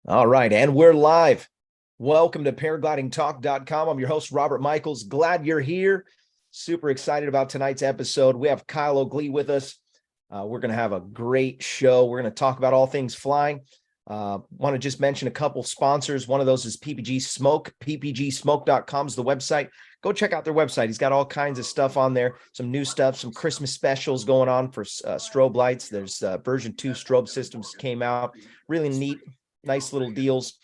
All right, and we're live. Welcome to paraglidingtalk.com. I'm your host, Robert Michaels. Glad you're here. Super excited about tonight's episode. We have Kyle O'Glee with us. We're going to have a great show. We're going to talk about all things flying. Want to just mention a couple sponsors. One of those is PPG Smoke. PPGsmoke.com is the website. Go check out their website. He's got all kinds of stuff on there. Some new stuff, some Christmas specials going on for strobe lights. There's version 2 strobe systems came out. Really neat. Nice little deals.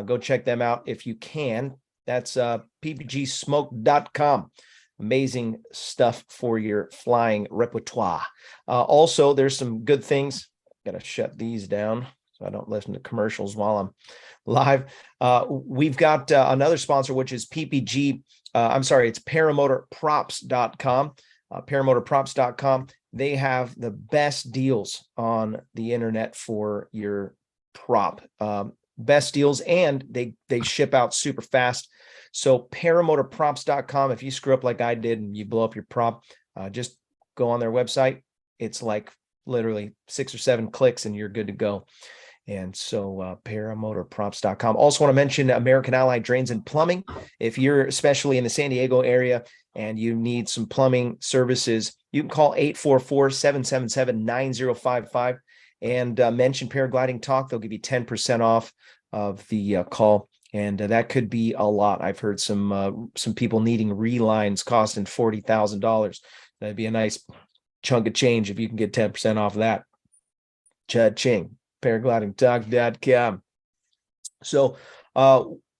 Go check them out if you can. That's ppgsmoke.com. Amazing stuff for your flying repertoire. Also, there's some good things. Got to shut these down so I don't listen to commercials while I'm live. We've got another sponsor, which is PPG. It's paramotorprops.com. Paramotorprops.com. They have the best deals on the internet for your prop, best deals, and they ship out super fast. So paramotorprops.com. If you screw up like I did and you blow up your prop, just go on their website. It's like literally 6 or 7 clicks and you're good to go. And so paramotorprops.com. Also want to mention American Allied Drains and Plumbing. If you're especially in the San Diego area and you need some plumbing services, you can call 844-777-9055 and mention Paragliding Talk. They'll give you 10% off of the call. And that could be a lot. I've heard some people needing relines costing $40,000. That'd be a nice chunk of change if you can get 10% off of that. Cha-ching, paraglidingtalk.com. So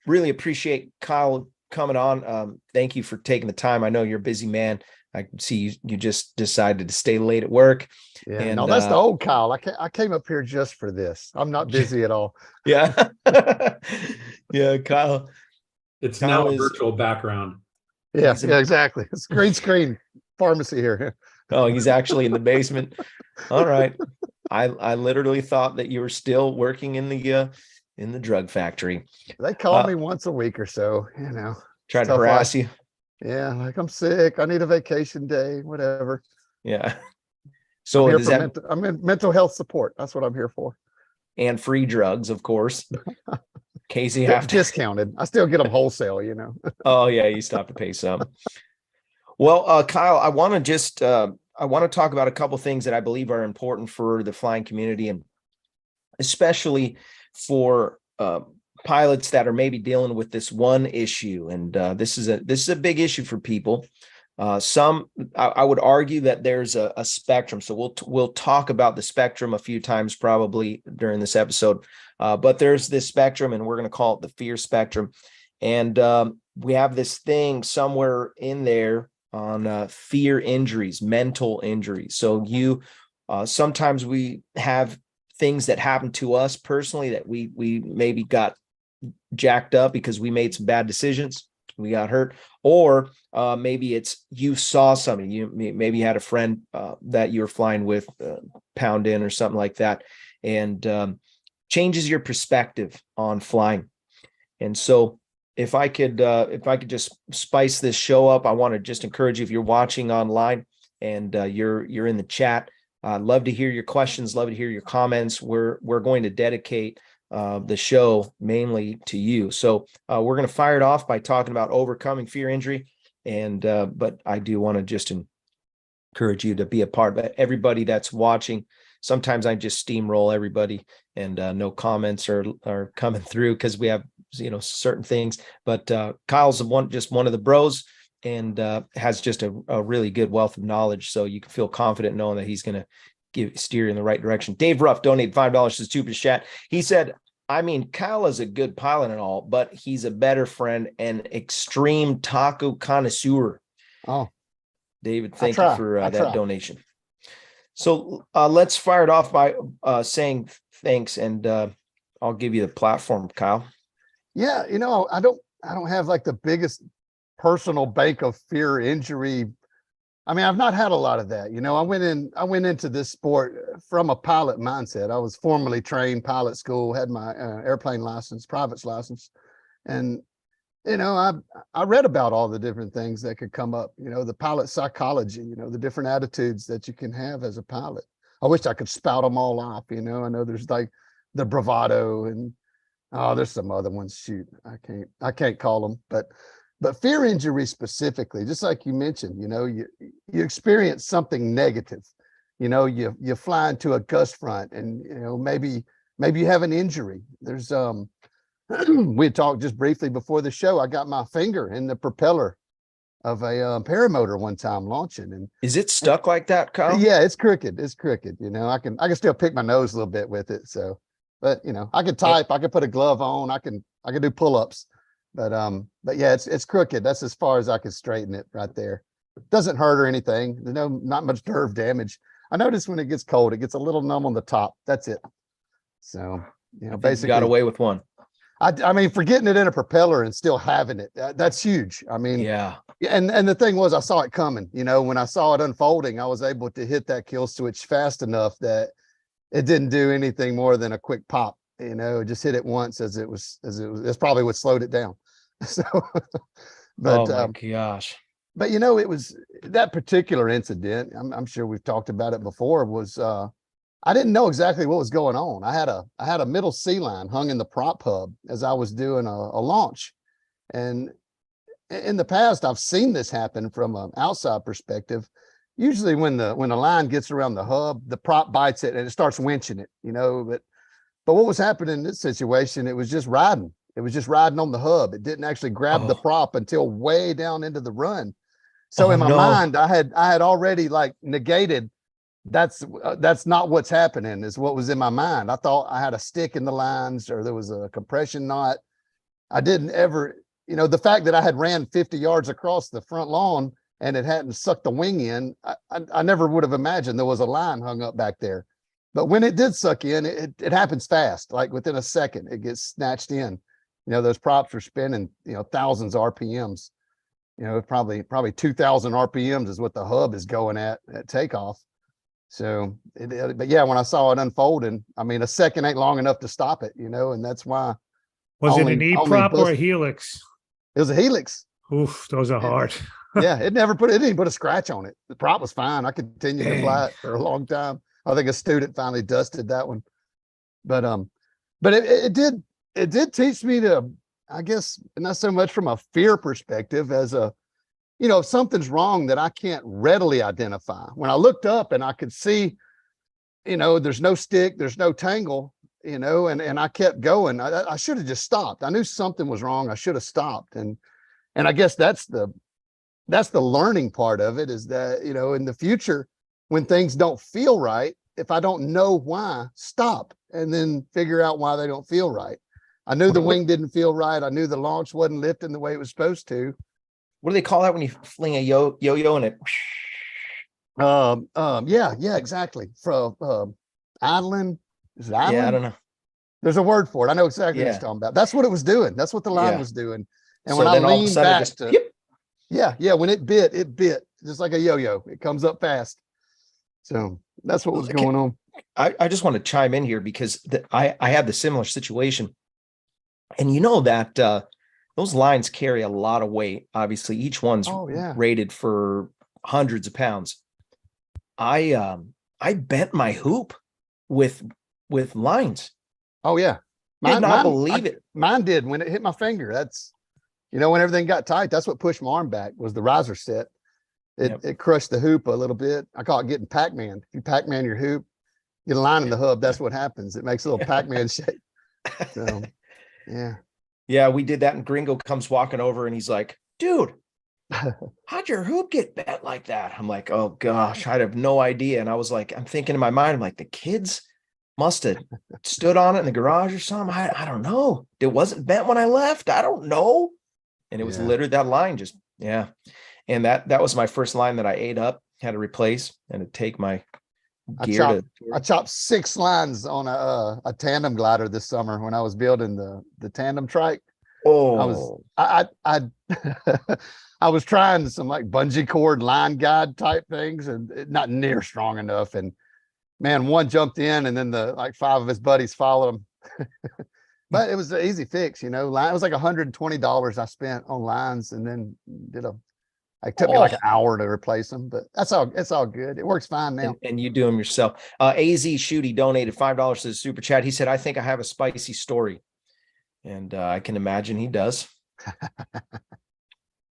really appreciate Kyle coming on. Thank you for taking the time. I know you're a busy man. I can see you just decided to stay late at work. Yeah, and, no, that's the old Kyle. I came up here just for this. I'm not busy at all. Yeah. Yeah, Kyle. It's Kyle now a virtual background. Yeah, exactly. It's green screen pharmacy here. Oh, he's actually in the basement. All right. I literally thought that you were still working in the drug factory. They call me once a week or so, Trying to harass you. Yeah, like I'm sick. I need a vacation day, whatever. Yeah. So I'm in mental health support. That's what I'm here for. And free drugs, of course. Casey have discounted. I still get them wholesale, Oh yeah, you still have to pay some. Well, Kyle, I want to talk about a couple things that I believe are important for the flying community, and especially for pilots that are maybe dealing with this one issue. And this is a big issue for people. I would argue that there's a spectrum. So we'll talk about the spectrum a few times probably during this episode. But there's this spectrum, and we're going to call it the fear spectrum. And we have this thing somewhere in there on fear injuries, mental injuries. So sometimes we have things that happen to us personally that we maybe got jacked up because we made some bad decisions. We got hurt, or maybe it's you saw something. You maybe had a friend that you were flying with pound in or something like that, and changes your perspective on flying. And so, if I could just spice this show up, I want to just encourage you, if you're watching online and you're in the chat, I'd love to hear your questions, love to hear your comments. We're going to dedicate the show mainly to you. So we're going to fire it off by talking about overcoming fear injury. And but I do want to just encourage you to be a part of it. Everybody that's watching, sometimes I just steamroll everybody and no comments are coming through because we have certain things. But Kyle's just one of the bros and has just a really good wealth of knowledge. So you can feel confident knowing that he's going to steer you in the right direction. Dave Ruff donated $5 to Super Chat. He said, Kyle is a good pilot and all, but he's a better friend and extreme taco connoisseur. Oh, David, thank you for that donation. So let's fire it off by saying thanks, and I'll give you the platform, Kyle. Yeah, I don't have like the biggest personal bank of fear injury. I've not had a lot of that. I went into this sport from a pilot mindset. I was formally trained, pilot school, had my airplane license, private license. And, I read about all the different things that could come up, the pilot psychology, the different attitudes that you can have as a pilot. I wish I could spout them all off. I know there's like the bravado and Oh, there's some other ones. Shoot, I can't call them, but fear injury specifically, just like you mentioned, you experience something negative. You fly into a gust front, and maybe you have an injury. There's we had talked just briefly before the show. I got my finger in the propeller of a paramotor one time launching, and Is it stuck like that, Kyle? yeah, it's crooked. It's crooked. I can still pick my nose a little bit with it. So, but I could type, I could put a glove on, I can do pull-ups, but yeah, it's crooked. That's as far as I could straighten it right there. Doesn't hurt or anything. There's not much nerve damage. I notice when it gets cold, it gets a little numb on the top. That's it. So, basically got away with one. I mean, for getting it in a propeller and still having it, that's huge. I mean, Yeah. And the thing was, I saw it coming. When I saw it unfolding, I was able to hit that kill switch fast enough that it didn't do anything more than a quick pop. It just hit it once that's probably what slowed it down. So, but oh my gosh. But it was that particular incident. I'm sure we've talked about it before. Was I didn't know exactly what was going on. I had a middle sea line hung in the prop hub as I was doing a launch, and in the past I've seen this happen from an outside perspective. Usually when the line gets around the hub, the prop bites it and it starts winching it. But what was happening in this situation? It was just riding. It was just riding on the hub. It didn't actually grab the prop until way down into the run. So in my mind, I had already like negated. That's not what's happening, is what was in my mind. I thought I had a stick in the lines, or there was a compression knot. I didn't ever, the fact that I had ran 50 yards across the front lawn and it hadn't sucked the wing in, I never would have imagined there was a line hung up back there. But when it did suck in, it happens fast. Like within a second, it gets snatched in. Those props are spinning, thousands RPMs. Probably 2,000 RPMs is what the hub is going at takeoff. So, but yeah, when I saw it unfolding, I mean, a second ain't long enough to stop it, and that's why. Was it an E-prop or a helix? It was a helix. Oof, those are hard. Yeah, it didn't put a scratch on it. The prop was fine. I continued to fly it for a long time. I think a student finally dusted that one. But it did teach me to, I guess, not so much from a fear perspective as if something's wrong that I can't readily identify. When I looked up and I could see, there's no stick, there's no tangle, and I kept going. I should have just stopped. I knew something was wrong. I should have stopped. And I guess that's the learning part of it, is that, in the future, when things don't feel right, if I don't know why, stop and then figure out why they don't feel right. I knew the wing didn't feel right. I knew the launch wasn't lifting the way it was supposed to. What do they call that when you fling a yo-yo and it? Yeah, exactly. From idling. Is it idling? Yeah, I don't know. There's a word for it. I know exactly what you're talking about. That's what it was doing. That's what the line was doing. And when I leaned back when it bit just like a yo-yo. It comes up fast. So that's what was going on. I just want to chime in here because I had the similar situation. And that those lines carry a lot of weight. Obviously, each one's rated for hundreds of pounds. I bent my hoop with lines. Oh yeah. I did not believe it. Mine did when it hit my finger. That's, when everything got tight, that's what pushed my arm back, was the riser set. It crushed the hoop a little bit. I call it getting Pac-Man. If you Pac-Man your hoop, get a line in the hub, that's what happens. It makes a little Pac-Man shape. So, yeah. Yeah, we did that, and Gringo comes walking over and he's like, dude, how'd your hoop get bent like that? I'm like, oh gosh, I'd have no idea. And I was like, I'm thinking in my mind, I'm like, the kids must have stood on it in the garage or something. I don't know. It wasn't bent when I left. I don't know. And it was literally that line just, And that was my first line that I ate up, had to replace, and to take my gear. I chopped 6 lines on a tandem glider this summer when I was building the tandem trike. Oh, I was trying some like bungee cord line guide type things, and not near strong enough. And man, one jumped in, and then the 5 of his buddies followed him. But it was an easy fix, It was like $120 I spent on lines, and then it took me like an hour to replace them, but it's all good. It works fine now. And you do them yourself. AZ Shooty donated $5 to the super chat. He said, I think I have a spicy story. And I can imagine he does.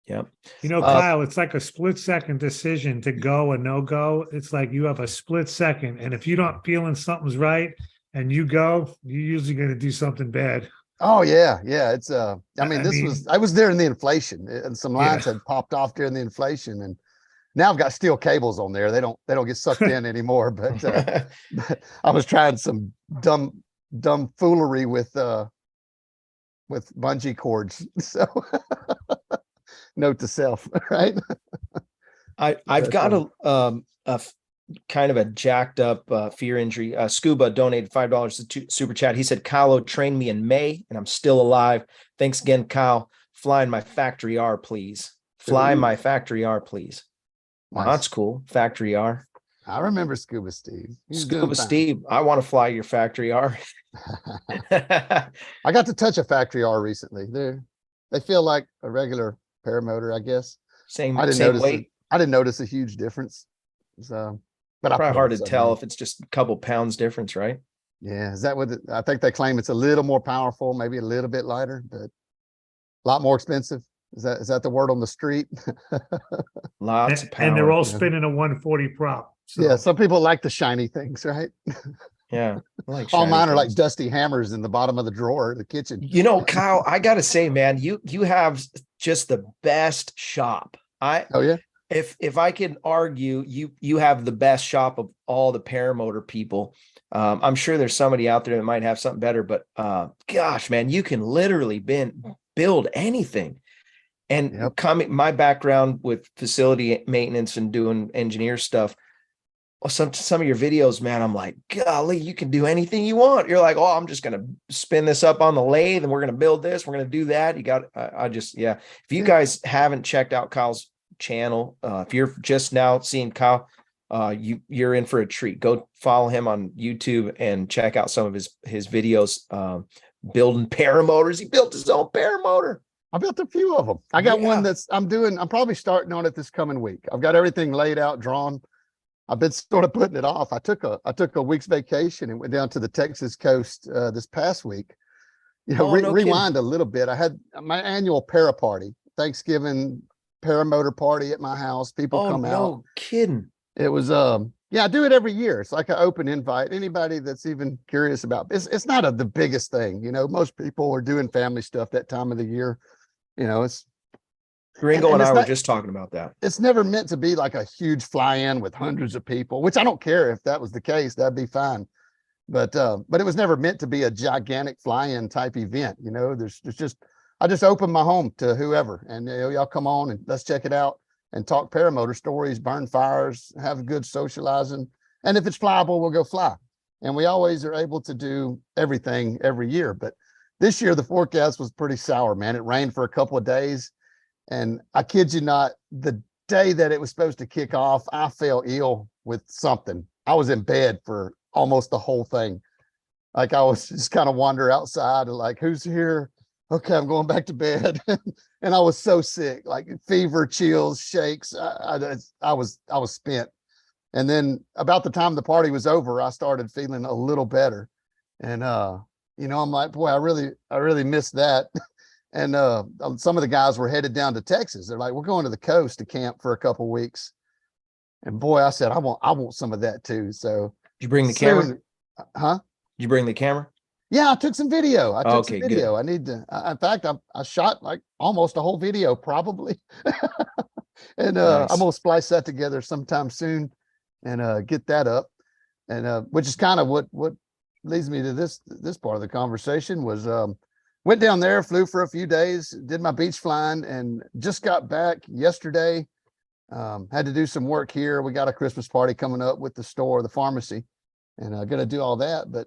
Yep. Kyle, it's like a split-second decision to go or no go. It's like you have a split second, and if you're not feeling something's right and you go, you're usually going to do something bad. Oh yeah. It's I mean, I was there in the inflation, and some lines had popped off during the inflation, and now I've got steel cables on there. They don't get sucked in anymore. But, but I was trying some dumb foolery with bungee cords. So note to self, right? I've got a kind of a jacked up fear injury. Scuba donated $5 to super chat. He said, Kyle trained me in May and I'm still alive. Thanks again, Kyle. Flying my factory R, please. Fly my factory R, please. Nice. Well, that's cool. Factory R. I remember Scuba Steve. Scuba Steve, I want to fly your factory R. I got to touch a factory R recently. They feel like a regular paramotor, I guess. Same weight. I didn't notice a huge difference. So, but probably hard to tell if it's just a couple pounds difference, right? Yeah, is that what I think they claim? It's a little more powerful, maybe a little bit lighter, but a lot more expensive. Is that the word on the street? Lots of power. And they're all spinning a 140 prop. So. Yeah, some people like the shiny things, right? Yeah. Like all mine are like dusty hammers in the bottom of the drawer of the kitchen. Kyle, I gotta say, man, you have just the best shop. Oh yeah. If I can argue, you have the best shop of all the paramotor people. I'm sure there's somebody out there that might have something better, but gosh, man, you can literally build anything. And my background with facility maintenance and doing engineer stuff, some of your videos, man, I'm like, golly, you can do anything you want. You're like, oh, I'm just going to spin this up on the lathe and we're going to build this. We're going to do that. You got, if you guys haven't checked out Kyle's channel, if you're just now seeing Kyle, you're in for a treat. Go follow him on YouTube and check out some of his videos, building paramotors. He built his own paramotor. I built a few of them. I got one I'm probably starting on it this coming week. I've got everything laid out, drawn. I've been sort of putting it off. I took a week's vacation and went down to the Texas coast this past week. Rewind a little bit. I had my annual para party, Thanksgiving paramotor party at my house. People come out. No kidding. It was I do it every year. It's like an open invite. Anybody that's even curious about it's not the biggest thing. Most people are doing family stuff that time of the year. It's Ringo and I were just talking about that. It's never meant to be like a huge fly-in with hundreds of people, which I don't care if that was the case, that'd be fine. But it was never meant to be a gigantic fly-in type event. I just opened my home to whoever, and y'all come on and let's check it out and talk paramotor stories, burn fires, have a good socializing. And if it's flyable, we'll go fly. And we always are able to do everything every year. But this year, the forecast was pretty sour, man. It rained for a couple of days. And I kid you not, the day that it was supposed to kick off, I fell ill with something. I was in bed for almost the whole thing. Like I was just kind of wander outside and like, who's here? Okay, I'm going back to bed. And I was so sick, like fever, chills, shakes. I was spent. And then about the time the party was over, I started feeling a little better. And I'm like, boy, I really missed that. And some of the guys were headed down to Texas. They're like, we're going to the coast to camp for a couple of weeks. And boy, I said, I want some of that too. So did you bring the camera? Huh? Did you bring the camera? Yeah, I took some video. Good. I need to, in fact, I shot like almost a whole video probably. And Nice. I'm going to splice that together sometime soon and get that up. And which is kind of what leads me to this part of the conversation was, went down there, flew for a few days, did my beach flying, and just got back yesterday. Had to do some work here. We got a Christmas party coming up with the store, the pharmacy, and I'm going to do all that. But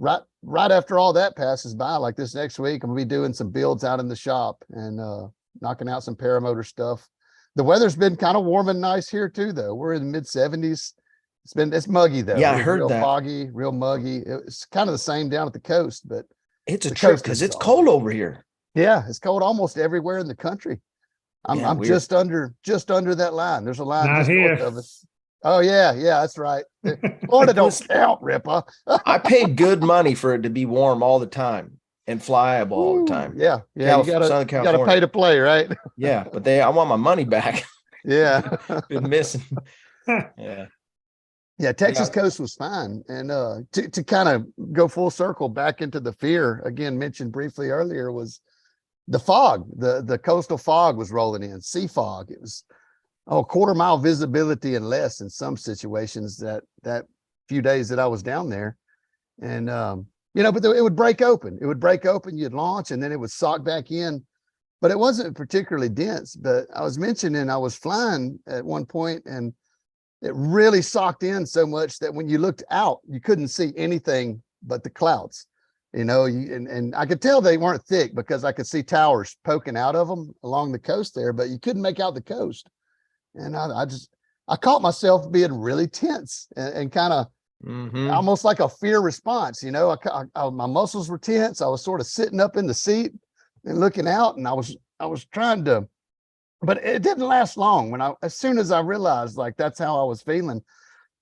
right after all that passes by, like this next week, I'm going to be doing some builds out in the shop and knocking out some paramotor stuff. The weather's been kind of warm and nice here too, though. We're in the mid 70s. It's muggy though. Yeah, I heard real that. Foggy, real muggy. It's kind of the same down at the coast, but It's a trip because it's cold over here. yeah, it's cold almost everywhere in the country. I'm Weird. just under that line. There's a line Not just here. north of us. Oh yeah, that's right. Florida don't count, Ripper. I paid good money for it to be warm all the time. and flyable all the Woo, time. yeah, yeah. Southern You gotta pay California. to play, right? Yeah, but I want my money back. Yeah. Been missing. Yeah. Yeah, Texas Yeah. coast was fine. And to kind of go full circle back into the fear again mentioned briefly earlier was the fog. The coastal fog was rolling in, sea fog. It was quarter-mile visibility and less in some situations that few days that I was down there. And but it would break open. It would break open, you'd launch, and then it would sock back in. But it wasn't particularly dense. But I was mentioning I was flying at one point and it really socked in so much that when you looked out, you couldn't see anything but the clouds. And I could tell they weren't thick because I could see towers poking out of them along the coast there, but you couldn't make out the coast. And I caught myself being really tense and kind of almost like a fear response. My muscles were tense. I was sort of sitting up in the seat and looking out, and I was trying to, but it didn't last long. As soon as I realized like that's how I was feeling,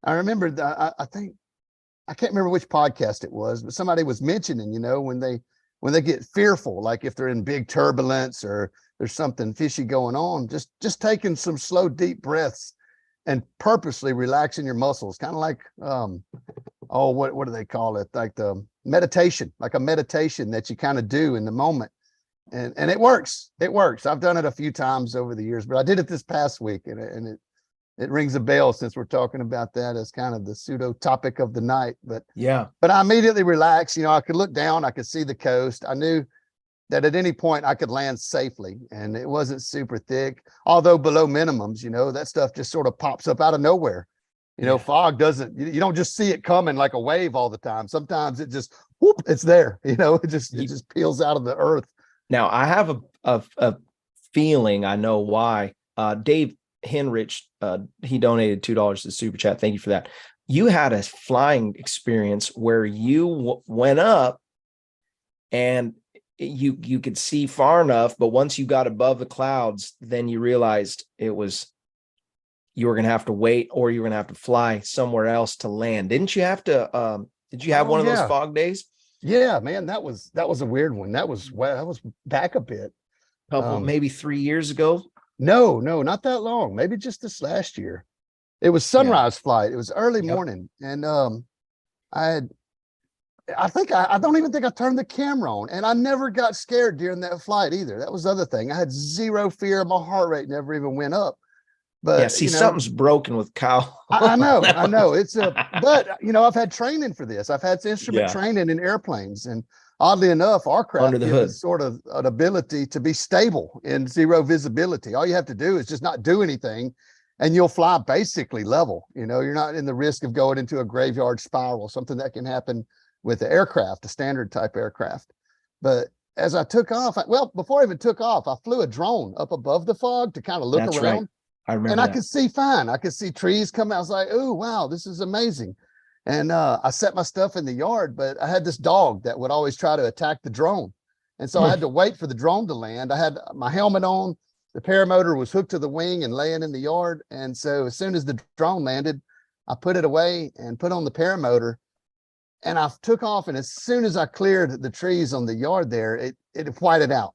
I remember that I think I can't remember which podcast it was, but somebody was mentioning, when they get fearful, like if they're in big turbulence or there's something fishy going on, just taking some slow, deep breaths and purposely relaxing your muscles, kind of like, what do they call it? Like the meditation, like a meditation that you kind of do in the moment. And it works. It works. I've done it a few times over the years, but I did it this past week, and it rings a bell since we're talking about that as kind of the pseudo topic of the night. But I immediately relaxed. I could look down, I could see the coast. I knew that at any point I could land safely, and it wasn't super thick, although below minimums, that stuff just sort of pops up out of nowhere. Fog doesn't, you don't just see it coming like a wave all the time. Sometimes it just, whoop, it's there, it just peels out of the earth. Now I have a feeling I know why. Dave Henrich, he donated $2 to Super Chat. Thank you for that. You had a flying experience where you went up and you could see far enough, but once you got above the clouds, then you realized you were going to have to wait, or you were going to have to fly somewhere else to land. Didn't you have to? Did you have one of those fog days? Yeah, man, that was a weird one. That was back a bit. Maybe 3 years ago. No, not that long. Maybe just this last year. It was sunrise flight. It was early morning, and I don't even think I turned the camera on, and I never got scared during that flight either. That was the other thing. I had zero fear. My heart rate never even went up. But something's broken with Kyle. I know. But I've had training for this. I've had instrument training in airplanes, and oddly enough, our craft gives sort of an ability to be stable in zero visibility. All you have to do is just not do anything, and you'll fly basically level. You're not in the risk of going into a graveyard spiral, something that can happen with the aircraft, a standard type aircraft. But as I took off, before I even took off, I flew a drone up above the fog to kind of look around. Right. I remember and I could see fine. I could see trees come out. I was like, oh, wow, this is amazing. And I set my stuff in the yard, but I had this dog that would always try to attack the drone. And so I had to wait for the drone to land. I had my helmet on. The paramotor was hooked to the wing and laying in the yard. And so as soon as the drone landed, I put it away and put on the paramotor. And I took off. And as soon as I cleared the trees on the yard there, it whited out.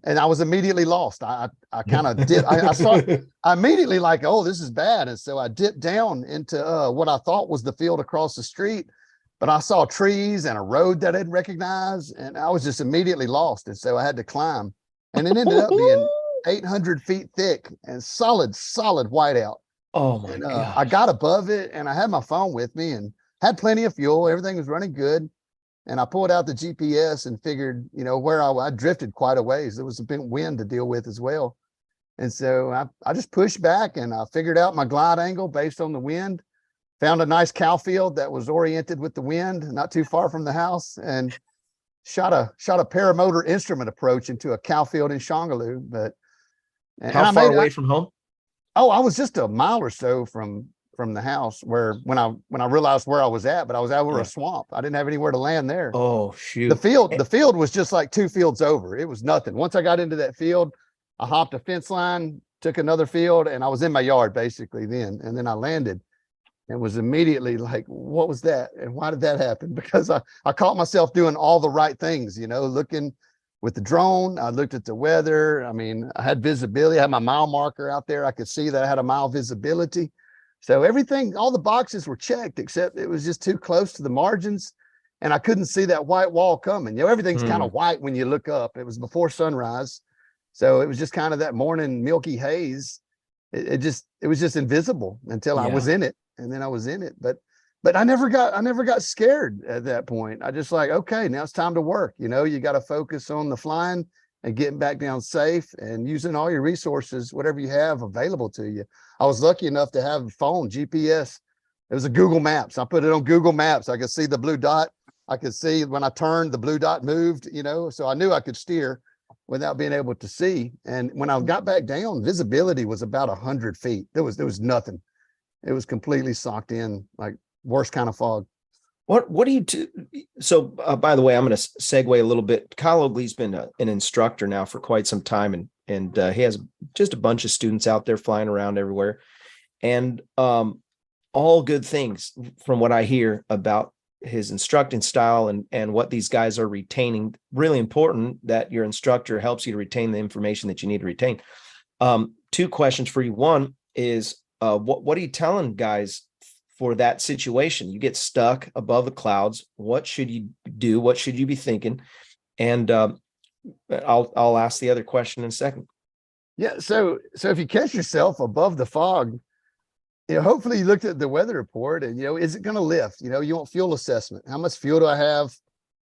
And I was immediately lost. I kind of did. I immediately like, oh, this is bad. And so I dipped down into what I thought was the field across the street, but I saw trees and a road that I didn't recognize, and I was just immediately lost. And so I had to climb, and it ended up being 800 feet thick and solid whiteout. Oh my God! I got above it, and I had my phone with me and had plenty of fuel. Everything was running good. And I pulled out the GPS and figured, where I drifted quite a ways. There was a bit of wind to deal with as well. And so I just pushed back, and I figured out my glide angle based on the wind, found a nice cow field that was oriented with the wind, not too far from the house, and shot a paramotor instrument approach into a cow field in Shongaloo. How far away from home? Oh, I was just a mile or so from the house when I realized where I was at, but I was over a swamp. I didn't have anywhere to land there. Oh shoot. The field was just like 2 fields over. It was nothing. Once I got into that field, I hopped a fence line, took another field, and I was in my yard basically then. And then I landed. and was immediately like, what was that? And why did that happen? Because I caught myself doing all the right things, you know, looking with the drone. I looked at the weather. I mean, I had visibility, I had my mile marker out there. I could see that I had a mile visibility. So everything, all the boxes were checked, except it was just too close to the margins. And I couldn't see that white wall coming. You know, everything's kind of white when you look up. It was before sunrise. So it was just kind of that morning milky haze. It was just invisible until I was in it. And then I was in it. But I never got scared at that point. I just like, okay, now it's time to work. You know, you got to focus on the flying and getting back down safe and using all your resources, whatever you have available to you. I was lucky enough to have a phone, GPS. It was a Google Maps. I put it on Google Maps. I could see the blue dot. I could see when I turned, the blue dot moved, you know, so I knew I could steer without being able to see. And when I got back down, visibility was about 100 feet. There was nothing. It was completely socked in, like worst kind of fog. What do you do? So, by the way, I'm going to segue a little bit. Kyle Oakley's been an instructor now for quite some time, and he has just a bunch of students out there flying around everywhere, and all good things from what I hear about his instructing style and what these guys are retaining. Really important that your instructor helps you to retain the information that you need to retain. Two questions for you. One is, what are you telling guys for that situation? You get stuck above the clouds. What should you do? What should you be thinking? And I'll ask the other question in a second. Yeah. So if you catch yourself above the fog, you know, hopefully you looked at the weather report and, you know, is it going to lift? You know, you want fuel assessment. How much fuel do I have?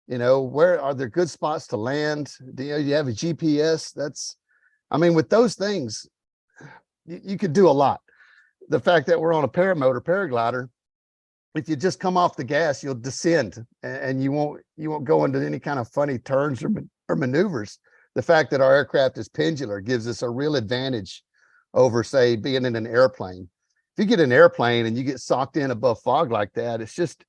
You know, where are there good spots to land? Do you have a GPS? I mean, with those things, you could do a lot. The fact that we're on a paraglider, if you just come off the gas, you'll descend and you won't go into any kind of funny turns or maneuvers. The fact that our aircraft is pendular gives us a real advantage over, say, being in an airplane. If you get an airplane and you get socked in above fog like that, it's just,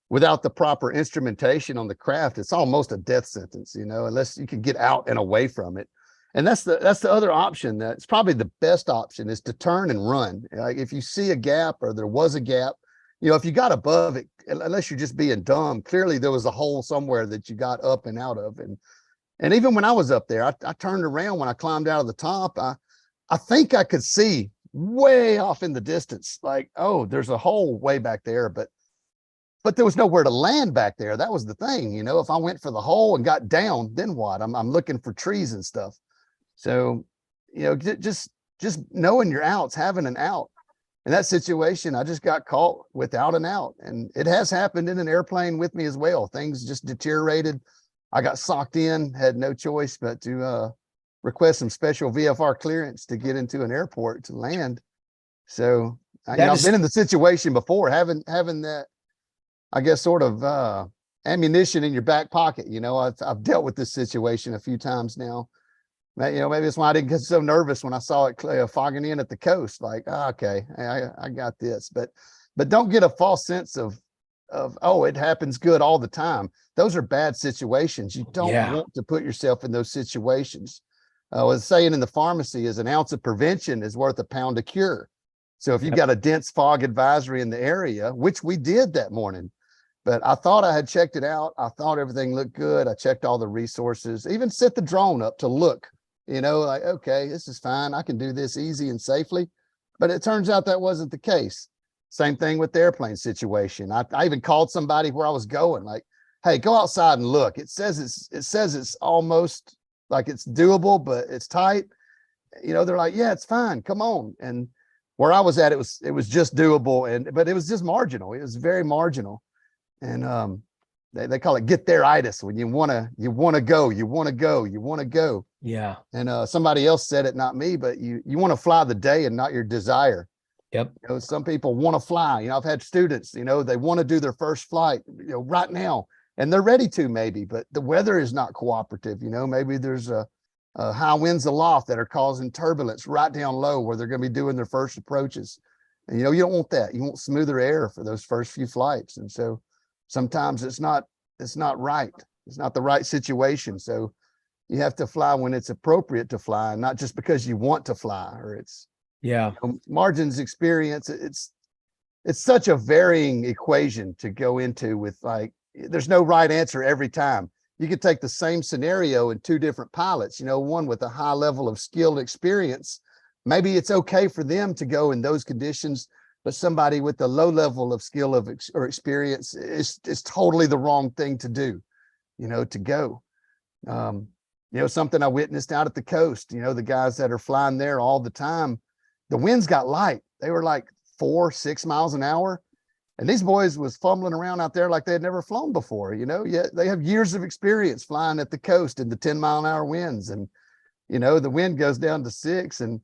without the proper instrumentation on the craft, it's almost a death sentence, you know, unless you can get out and away from it. And that's the other option. That's probably the best option, is to turn and run. Like if you see a gap or there was a gap, you know, if you got above it, unless you're just being dumb, clearly there was a hole somewhere that you got up and out of. And even when I was up there, I turned around when I climbed out of the top. I think I could see way off in the distance, like, oh, there's a hole way back there, but there was nowhere to land back there. That was the thing, you know. If I went for the hole and got down, then what? I'm looking for trees and stuff. So, you know, just knowing your outs, having an out. In that situation, I just got caught without an out, and it has happened in an airplane with me as well. Things just deteriorated. I got socked in, had no choice but to request some special VFR clearance to get into an airport to land. So I've been in the situation before, having that, I guess, sort of ammunition in your back pocket. You know, I've dealt with this situation a few times now. You know, maybe that's why I didn't get so nervous when I saw it fogging in at the coast. Like, okay, I got this. But don't get a false sense of, oh, it happens good all the time. Those are bad situations. You don't want to put yourself in those situations. Was saying in the pharmacy is an ounce of prevention is worth a pound of cure. So if you've got a dense fog advisory in the area, which we did that morning, but I thought I had checked it out. I thought everything looked good. I checked all the resources, even set the drone up to look, you know, like, okay, this is fine. I can do this easy and safely. But it turns out that wasn't the case. Same thing with the airplane situation. I even called somebody where I was going, like, hey, go outside and look. It says it's almost like it's doable, but it's tight. You know, they're like, yeah, it's fine. Come on. And where I was at, it was just doable, but it was just marginal. It was very marginal. And they call it get there-itis, when you want to go. Yeah. And somebody else said it, not me, but you want to fly the day and not your desire. Yep. You know, some people want to fly. You know, I've had students, you know, they want to do their first flight, you know, right now, and they're ready to, maybe, but the weather is not cooperative. You know, maybe there's a high winds aloft that are causing turbulence right down low where they're going to be doing their first approaches. And, you know, you don't want that. You want smoother air for those first few flights. And so sometimes it's not right. It's not the right situation. So you have to fly when it's appropriate to fly, not just because you want to fly, or it's, yeah, you know, margins experience. it's such a varying equation to go into with, like, there's no right answer every time. You could take the same scenario in two different pilots, you know, one with a high level of skill and experience. Maybe it's okay for them to go in those conditions, but somebody with a low level of skill or experience is totally the wrong thing to do, you know, to go. You know, something I witnessed out at the coast, you know, the guys that are flying there all the time, the winds got light. They were like 4-6 miles an hour. And these boys was fumbling around out there like they had never flown before, you know, yet they have years of experience flying at the coast in the 10-mile-an-hour winds. And, you know, the wind goes down to 6, and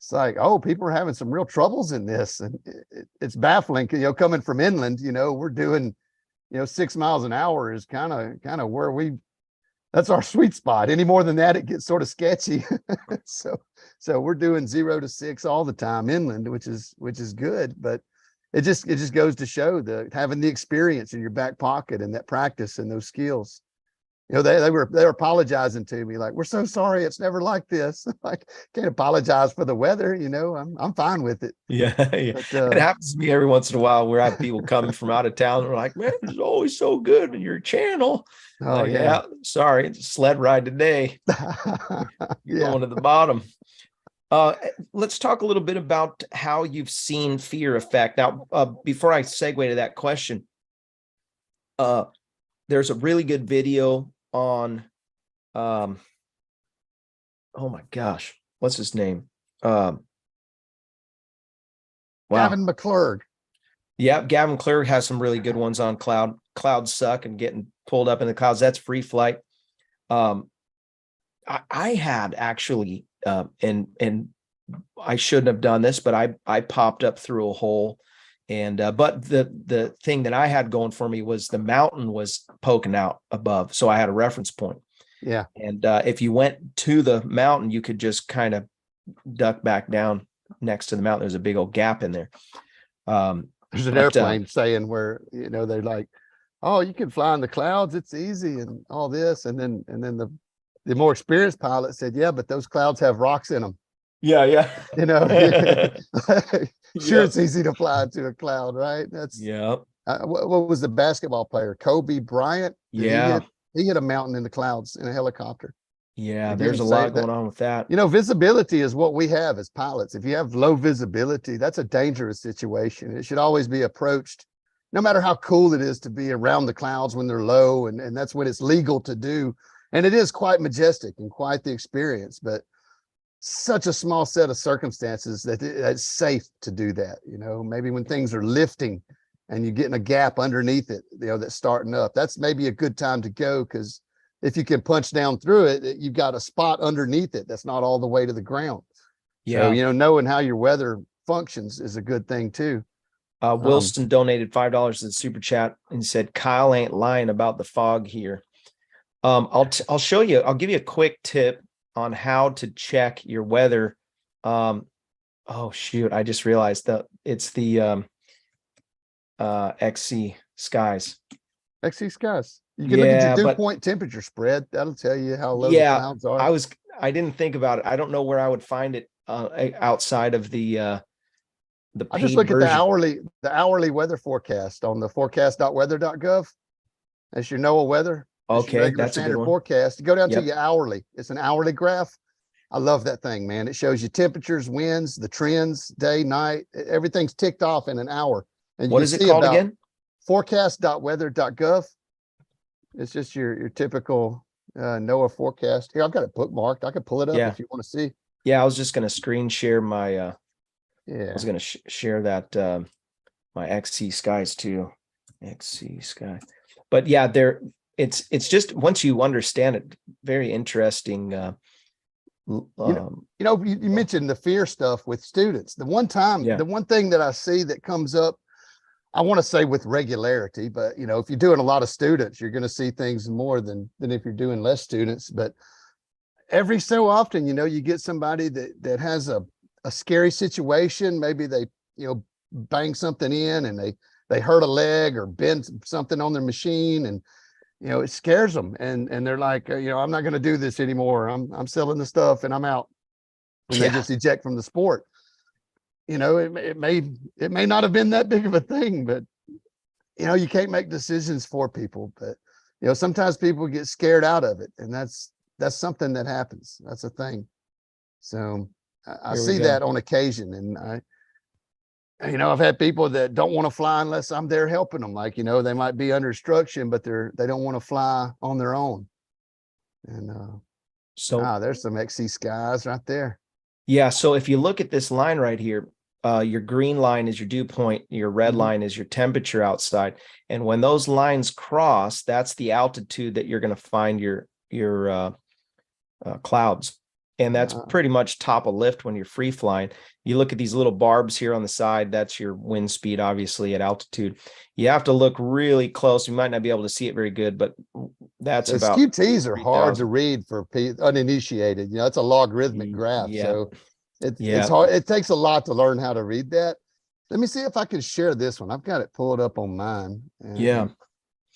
it's like, oh, people are having some real troubles in this. And it's baffling, you know, coming from inland, you know, we're doing, you know, 6 miles an hour is kind of where that's our sweet spot. Any more than that, it gets sort of sketchy. So we're doing 0 to 6 all the time inland, which is good, but it just goes to show that having the experience in your back pocket and that practice and those skills. You know, they were apologizing to me, like, we're so sorry, it's never like this. Like, can't apologize for the weather, you know, I'm fine with it. Yeah, yeah. But, It happens to me every once in a while where I have people coming from out of town. They're like, man, it's always so good in your channel. oh Like, yeah. sorry, it's a sled ride today. You're Yeah. going to the bottom. Let's talk a little bit about how you've seen fear affect. Now, before I segue to that question, there's a really good video on, oh my gosh, what's his name? Wow. Gavin McClurg. Yeah, Gavin Clear has some really good ones on clouds suck and getting pulled up in the clouds. That's free flight. I had actually, and I shouldn't have done this, but I popped up through a hole, and but the thing that I had going for me was the mountain was poking out above, so I had a reference point. Yeah. And if you went to the mountain, you could just kind of duck back down next to the mountain. There's a big old gap in there. There's an But, airplane saying where, you know, they're like, oh, you can fly in the clouds, it's easy and all this. And then the more experienced pilot said, yeah, but those clouds have rocks in them. Yeah. You know, sure, Yep. it's easy to fly into a cloud, right? That's Yeah. what was the basketball player, Kobe Bryant? Yeah. He hit a mountain in the clouds in a helicopter. Yeah. He There's a didn't say lot going on with that. You know, visibility is what we have as pilots. If you have low visibility, that's a dangerous situation. It should always be approached, no matter how cool it is to be around the clouds when they're low, and that's when it's legal to do. And it is quite majestic and quite the experience, but such a small set of circumstances that it's safe to do that. You know, maybe when things are lifting and you're getting a gap underneath it, you know, that's starting up, that's maybe a good time to go, because if you can punch down through it, you've got a spot underneath it that's not all the way to the ground. Yeah. So, you know, knowing how your weather functions is a good thing too. Wilson donated $5 to the super chat and said, Kyle ain't lying about the fog here. I'll show you, I'll give you a quick tip on how to check your weather. Oh shoot, I just realized that it's the XC skies. XC skies. You can look at your dew point temperature spread. That'll tell you how low the clouds are. I didn't think about it. I don't know where I would find it outside of the I just look at the hourly weather forecast on the forecast.weather.gov. That's your NOAA weather. Okay, that's a good one. Forecast. You go down to your hourly. It's an hourly graph. I love that thing, man. It shows you temperatures, winds, the trends, day, night. Everything's ticked off in an hour. And what is it called again? Forecast.weather.gov. It's just your typical NOAA forecast. Here, I've got it bookmarked. I could pull it up if you want to see. Yeah, I was just going to screen share my. I Yeah, was going to share that my XC skies too. XC sky, but yeah, it's just once you understand it, very interesting. You mentioned the fear stuff with students. The one thing that I see that comes up, I want to say with regularity, but you know, if you're doing a lot of students, you're going to see things more than if you're doing less students. But every so often, you know, you get somebody that has a scary situation. Maybe they, you know, bang something in and they hurt a leg or bend something on their machine, and you know, it scares them, and they're like, you know, I'm not going to do this anymore. I'm selling the stuff and I'm out, and they just eject from the sport. you know, it may not have been that big of a thing, but you know, you can't make decisions for people, but you know, sometimes people get scared out of it, and that's something that happens. That's a thing. So I Here we see go. that on occasion, and you know, I've had people that don't want to fly unless I'm there helping them. Like, you know, they might be under instruction, but they don't want to fly on their own. And So there's some XC skies right there. yeah, so if you look at this line right here, your green line is your dew point, your red Mhm. line is your temperature outside. And when those lines cross, that's the altitude that you're going to find your clouds. And that's pretty much top of lift when you're free flying. You look at these little barbs here on the side, that's your wind speed, obviously, at altitude. You have to look really close. You might not be able to see it very good, but that's Those about QTs are hard 3,000. to read for uninitiated. You know, it's a logarithmic graph. Yeah. So it's Yeah. hard. It takes a lot to learn how to read that. Let me see if I can share this one. I've got it pulled up on mine. And Yeah.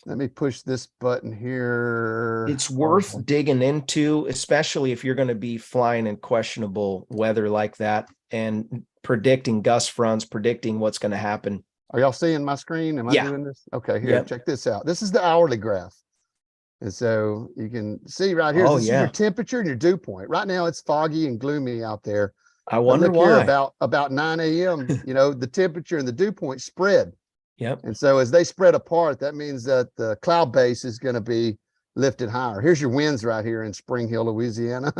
let me push this button here. It's worth digging into, especially if you're going to be flying in questionable weather like that and predicting gust fronts, predicting what's going to happen. Are y'all seeing my screen? Am I Yeah. doing this? Okay, here, Yep. check this out. This is the hourly graph. And so you can see right here, Oh, this is your yeah. temperature and your dew point. Right now it's foggy and gloomy out there. I But wonder look here, why. about 9 a.m., you know, the temperature and the dew point spread. Yep. And so as they spread apart, that means that the cloud base is going to be lifted higher. Here's your winds right here in Spring Hill, Louisiana.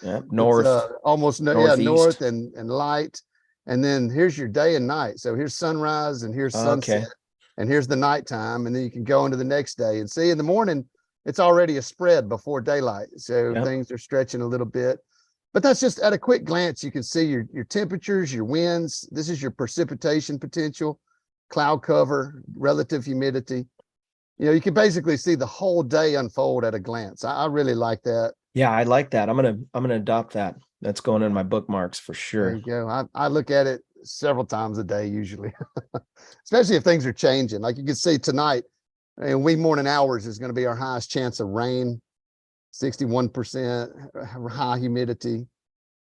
Yep. It's, North. almost northeast. north and light. And then here's your day and night. So here's sunrise and here's sunset. Okay. And here's the nighttime. And then you can go into the next day and see in the morning, it's already a spread before daylight. So Yep. things are stretching a little bit. But that's just at a quick glance, you can see your temperatures, your winds. This is your precipitation potential, cloud cover, relative humidity. You know, you can basically see the whole day unfold at a glance. I really like that. Yeah, I like that. I'm gonna adopt that. That's going in my bookmarks for There sure. you go. I look at it several times a day usually, especially if things are changing. Like you can see tonight, in wee morning hours is going to be our highest chance of rain, 61% high humidity,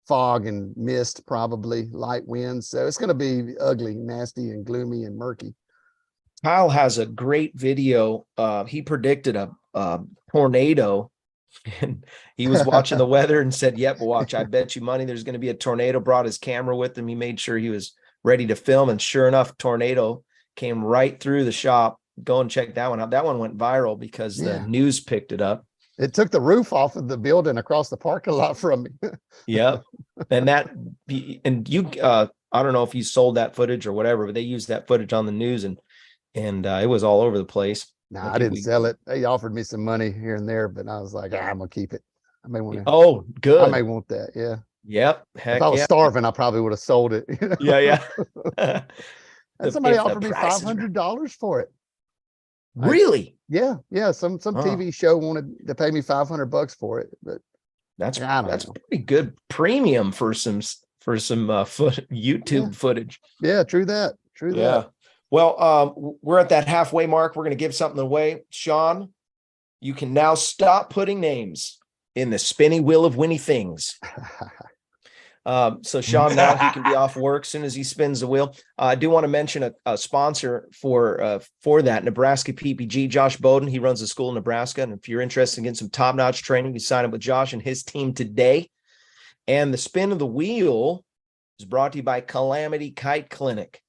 fog and mist, probably light winds. So it's going to be ugly, nasty, and gloomy and murky. Kyle has a great video. He predicted a tornado, and he was watching the weather and said, "Yep, watch. I bet you money there's going to be a tornado." Brought his camera with him. He made sure he was ready to film, and sure enough, tornado came right through the shop. Go and check that one out. That one went viral because the news picked it up. It took the roof off of the building across the parking lot from me. Yep. And you, I don't know if you sold that footage or whatever, but they used that footage on the news, and it was all over the place. I didn't sell it. They offered me some money here and there, but I was like, I'm gonna keep it. I may want to. Oh, good. I may want that. Yeah. Yep. Heck, if I was starving, I probably would have sold it. You know? Yeah. And somebody offered me $500 for it. Really? Yeah. Some TV show wanted to pay me $500 for it, but that's pretty good premium for some YouTube footage. Yeah, true that. Well, we're at that halfway mark. We're going to give something away. Sean, you can now stop putting names in the spinny wheel of Winnie Things. So Sean, now he can be off work as soon as he spins the wheel. I do want to mention a sponsor for that, Nebraska PPG, Josh Bowden. He runs a school in Nebraska. And if you're interested in getting some top-notch training, you sign up with Josh and his team today. And the spin of the wheel is brought to you by Calamity Kite Clinic.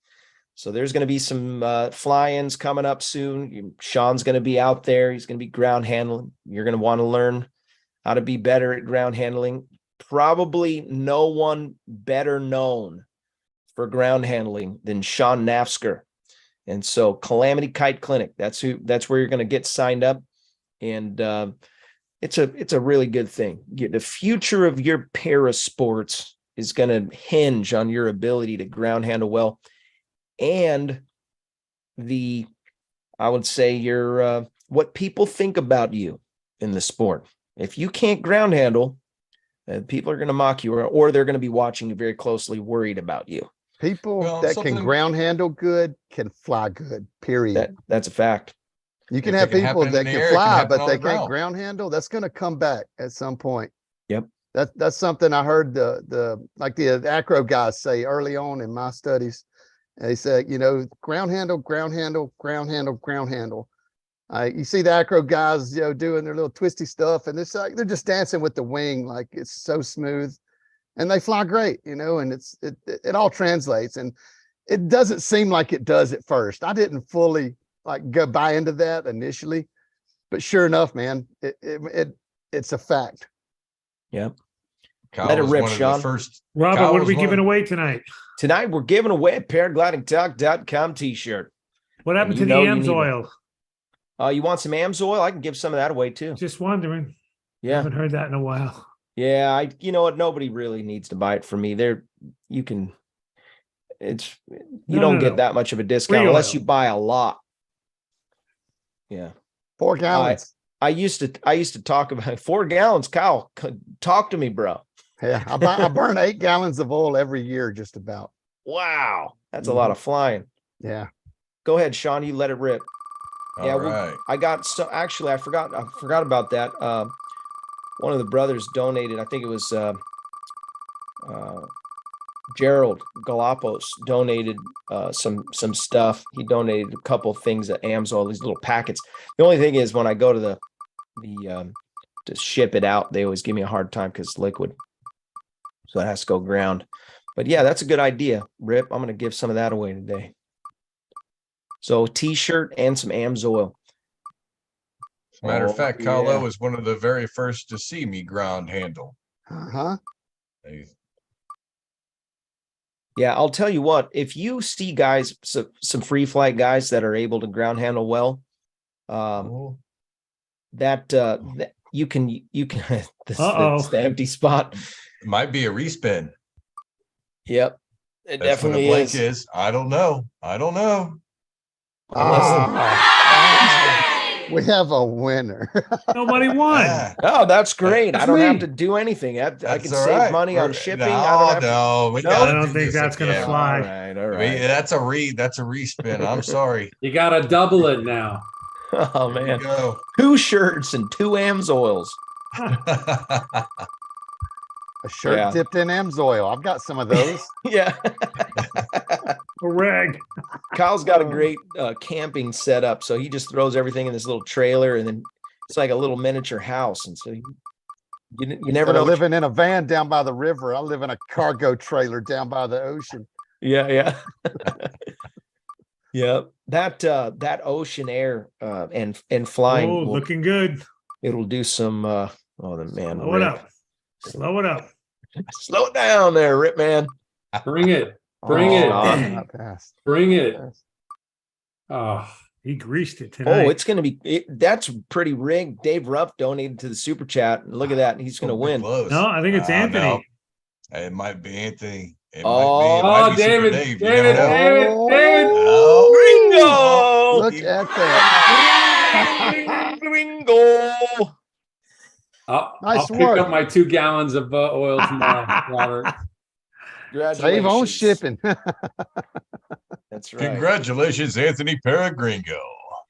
So there's going to be some fly-ins coming up soon. Sean's going to be out there. He's going to be ground handling. You're going to want to learn how to be better at ground handling. Probably no one better known for ground handling than Sean Nafsker. And so Calamity Kite Clinic, that's where you're going to get signed up. And it's a really good thing. The future of your para sports is going to hinge on your ability to ground handle well. And I would say your what people think about you in the sport. If you can't ground handle, people are going to mock you, or they're going to be watching you very closely, worried about you. People that can ground handle good can fly good, period. That's a fact. You can have people that can fly, but they can't ground handle. That's going to come back at some point. Yep. That's something I heard the acro guys say early on in my studies. They said, ground handle, ground handle, ground handle, ground handle. You see the acro guys, doing their little twisty stuff, and it's like they're just dancing with the wing, like it's so smooth, and they fly great, and it all translates, and it doesn't seem like it does at first. I didn't fully go buy into that initially, but sure enough, man, it's a fact. Yep. Kyle Let it was rip, one of Sean. the first. Robert, Kyle what are was we one giving of- away tonight? Tonight we're giving away a paraglidingtalk.com t-shirt. What happened you to the know you AMS need it. oil? You want some AMS oil? I can give some of that away too. Just wondering. Yeah. Haven't heard that in a while. Yeah, you know what? Nobody really needs to buy it from me. You don't get that much of a discount Free unless oil. you buy a lot. Yeah. 4 gallons. I used to talk about 4 gallons. Kyle, talk to me, bro. Yeah, I burn 8 gallons of oil every year, just about. Wow. That's a lot of flying. Yeah. Go ahead, Sean. You let it rip. All right. I got actually I forgot about that. One of the brothers donated, I think it was Gerald Galapos donated some stuff. He donated a couple things at Amazon, these little packets. The only thing is when I go to the to ship it out, they always give me a hard time because it's liquid. So it has to go ground. But yeah, that's a good idea, Rip. I'm gonna give some of that away today. So t-shirt and some AMS oil. Matter of Oh, fact, Kyle yeah. was one of the very first to see me ground handle. Uh-huh. Yeah, I'll tell you what, if you see guys, some free flight guys that are able to ground handle well, Oh, that you can this Uh-oh. is the empty spot. might be a respin. Yep. It That's what a definitely blank is. is. I don't know. We have a winner. Nobody won. Ah, Oh, that's great. That's I don't have me. to do anything. I can that's all save right. money on We're- shipping. I don't have to. No, we No? gotta I don't do think this that's gonna again. fly. All right, all I mean, right. that's a respin. I'm sorry. You got to double it now. Oh Here we man. go. 2 shirts and 2 AMS oils. A shirt Yeah. dipped in Amsoil. I've got some of those. Yeah. Correct. Kyle's got a great camping setup, so he just throws everything in this little trailer, and then it's like a little miniature house. And so you never Instead of know. living in a van down by the river, I live in a cargo trailer down by the ocean. Yeah. Yeah. That ocean air and flying, Oh, looking good. it'll do some. Oh, the man. Slow it Rip. up. Slow it up. Slow it down, there, Rip man. Bring it. Bring Oh, it. God. Not fast. Bring it. Fast. Oh, He greased it tonight. Oh, it's gonna be. That's pretty rigged. Dave Ruff donated to the super chat. And look at that. He's gonna We'll be win. close. No, I think it's Anthony. No. It might be Anthony. It Oh. might oh, be Super David, Dave. You never David, know. David. Oh, Ringo. Look at that. Ringo. I'll Nice pick work. up my 2 gallons of oil tomorrow, Robert. Save on Congratulations. shipping. That's right. Congratulations, Anthony Paragringo.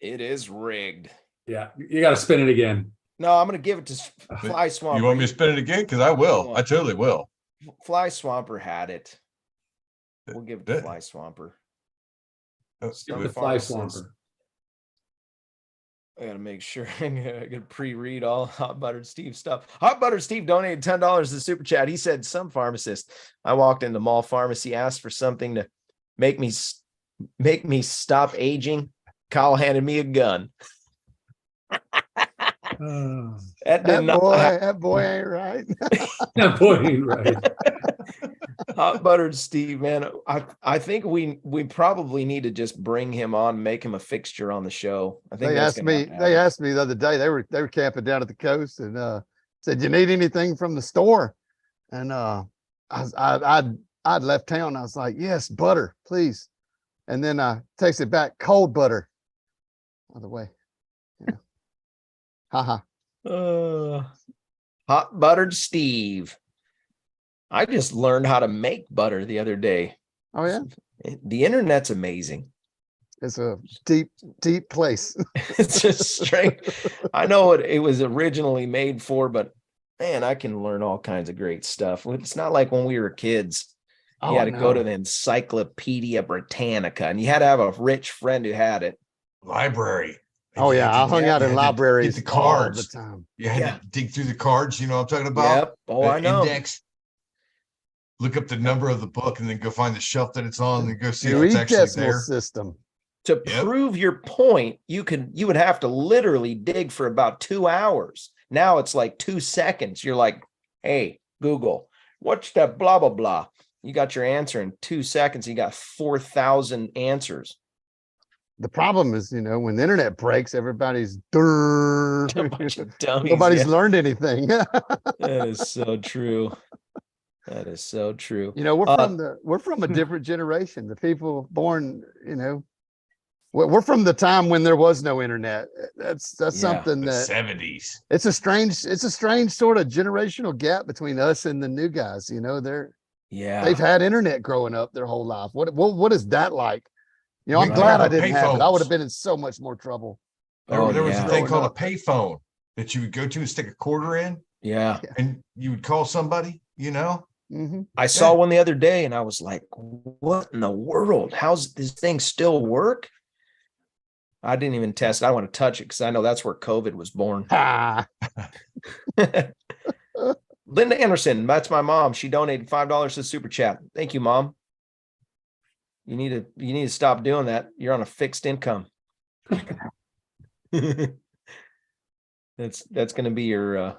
It is rigged. Yeah, you got to spin it again. No, I'm gonna give it to Fly Swamper. You want me to spin it again? Because I will. I totally will. Fly Swamper had it. We'll give it to Did- Fly Swamper. Give it The to Fly pharmacist. Swamper. I gotta make sure I can pre-read all Hot Buttered Steve stuff. Hot Buttered Steve donated $10 to the super chat. He said, "Some pharmacist. I walked into mall pharmacy, asked for something to make me stop aging. Kyle handed me a gun." Oh. That did not That boy ain't right. That boy ain't right. Hot Buttered Steve, man. I think we probably need to just bring him on, make him a fixture on the show. I think They that's asked gonna me. have to They happen. asked me the other day. They were camping down at the coast and said, "You need anything from the store?" And I'd left town. I was like, "Yes, butter, please." And then I texted back, "Cold butter." By the way, yeah. Haha. Hot Buttered Steve. I just learned how to make butter the other day. Oh yeah, The internet's amazing. it's a deep, deep place. It's just straight. I know what it was originally made for, but man, I can learn all kinds of great stuff. It's not like when we were kids. You Oh, had to go to no. the Encyclopedia Britannica, and you had to have a rich friend who had it. Library. And Oh you yeah, had I hung out you in had to libraries get the all the cards. time. You had Yeah. to dig through the cards. You know what I'm talking about? Yep. Oh, I know. Index. Look up the number of the book and then go find the shelf that it's on and go see if it's Dewey actually Decimal there. System. To Yep. prove your point, you would have to literally dig for about 2 hours. Now it's like 2 seconds. You're like, hey, Google, what's that blah, blah, blah. You got your answer in 2 seconds. You got 4,000 answers. The problem is, when the internet breaks, everybody's nobody's A bunch of dummies. Yeah. learned anything. That is so true. That is so true. We're from a different generation. The people born, we're from the time when there was no internet. That's Yeah, something The that 70s. it's a strange sort of generational gap between us and the new guys. Yeah. They've had internet growing up their whole life. What is that like? I'm We glad I remember didn't have it. I would have payphones. been in so much more trouble. Oh, There was yeah. a thing Growing called up. a payphone that you would go to and stick a quarter in Yeah. and you would call somebody, Mhm. I saw one the other day and I was like, what in the world? How's this thing still work? I didn't even test it. I don't want to touch it because I know that's where COVID was born. Ah, Linda Anderson, that's my mom. She donated $5 to Super Chat. Thank you, Mom. You need to stop doing that. You're on a fixed income. That's going to be your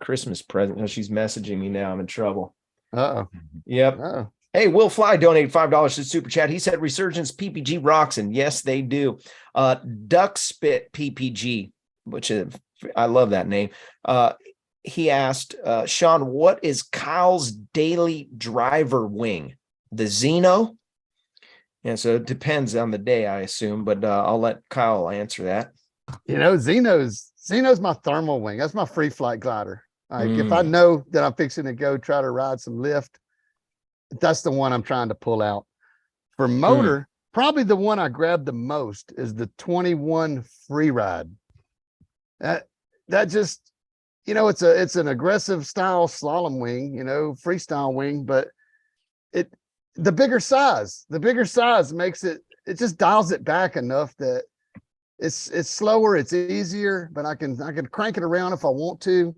Christmas present. Oh, she's messaging me now. I'm in trouble. uh-oh. Yep. Uh-oh. Hey, Will Fly donated $5 to Super Chat. He said Resurgence PPG rocks, and yes, they do. Duck Spit PPG, which is, I love that name. He asked, Sean, what is Kyle's daily driver wing? The Zeno? Yeah, so it depends on the day, I assume, but I'll let Kyle answer that. Zeno's my thermal wing. That's my free flight glider. Like if I know that I'm fixing to go try to ride some lift, that's the one I'm trying to pull out. For motor, probably the one I grabbed the most is the 21 free ride. That just, it's an aggressive style slalom wing, freestyle wing, but the bigger size makes it just dials it back enough that it's slower, it's easier, but I can crank it around if I want to.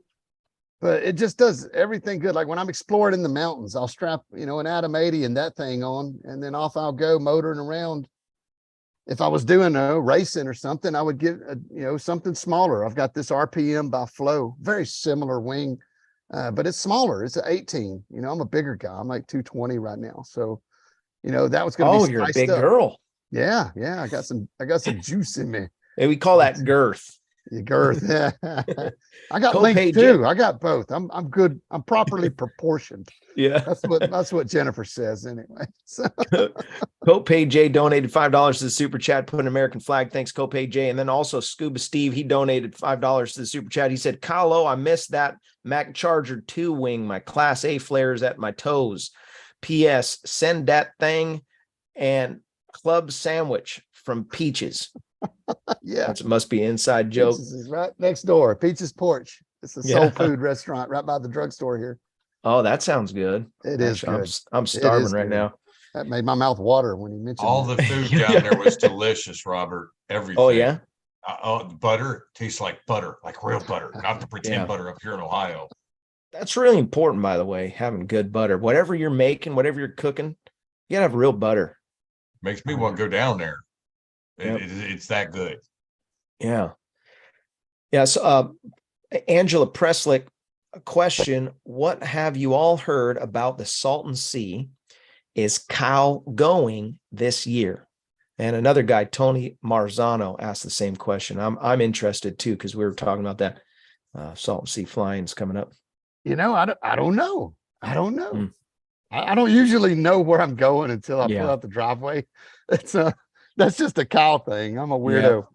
But it just does everything good. Like when I'm exploring in the mountains, I'll strap, an Atom 80 and that thing on, and then off I'll go motoring around. If I was doing racing or something, I would get something smaller. I've got this RPM by Flow, very similar wing, but it's smaller. It's an 18. I'm a bigger guy. I'm like 220 right now. So, that was going to be you're a spiced big up. girl. Yeah. I got some juice in me. Hey, we call that girth. Your girth. Yeah. I got Copay length too. I got both. I'm good. I'm properly proportioned. Yeah. That's what Jennifer says anyway. So. Copay J donated $5 to the Super Chat, put an American flag. Thanks, Copay J. And then also Scuba Steve, he donated $5 to the Super Chat. He said, Kylo, I missed that Mac Charger 2 wing. My Class A flares at my toes. P.S. Send that thing and club sandwich from Peaches. Yeah. That must be an inside joke. Peaches is right next door. Peaches Porch. It's a soul food restaurant right by the drugstore here. Oh, that sounds good. It is good. I'm starving right good. now. That made my mouth water when he mentioned All that. the food down there was delicious, Robert. Everything. Oh, yeah? The butter tastes like butter, like real butter, not the pretend butter up here in Ohio. That's really important, by the way, having good butter. Whatever you're making, whatever you're cooking, you gotta have real butter. Makes me want to go down there. Yep. It's that good. Yeah. Yeah. So, Angela Preslick, a question. What have you all heard about the Salton Sea? Is Kyle going this year? And another guy, Tony Marzano, asked the same question. I'm interested too, because we were talking about that Salton Sea flying's coming up. I don't know. I don't know. I don't usually know where I'm going until I pull out the driveway. That's just a Kyle thing. I'm a weirdo.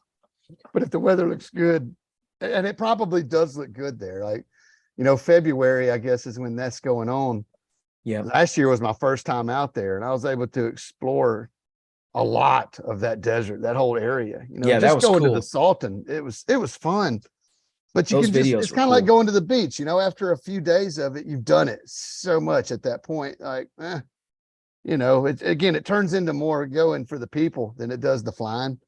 Yeah. But if the weather looks good, and it probably does look good there, like, February, I guess, is when that's going on. Yeah. Last year was my first time out there, and I was able to explore a lot of that desert, that whole area. That was going cool. to the Salton. It was fun. But you Those can just, videos it's were kind of like cool. going to the beach, you know, after a few days of it, you've done it so much at that point. Like, you know, it turns into more going for the people than it does the flying,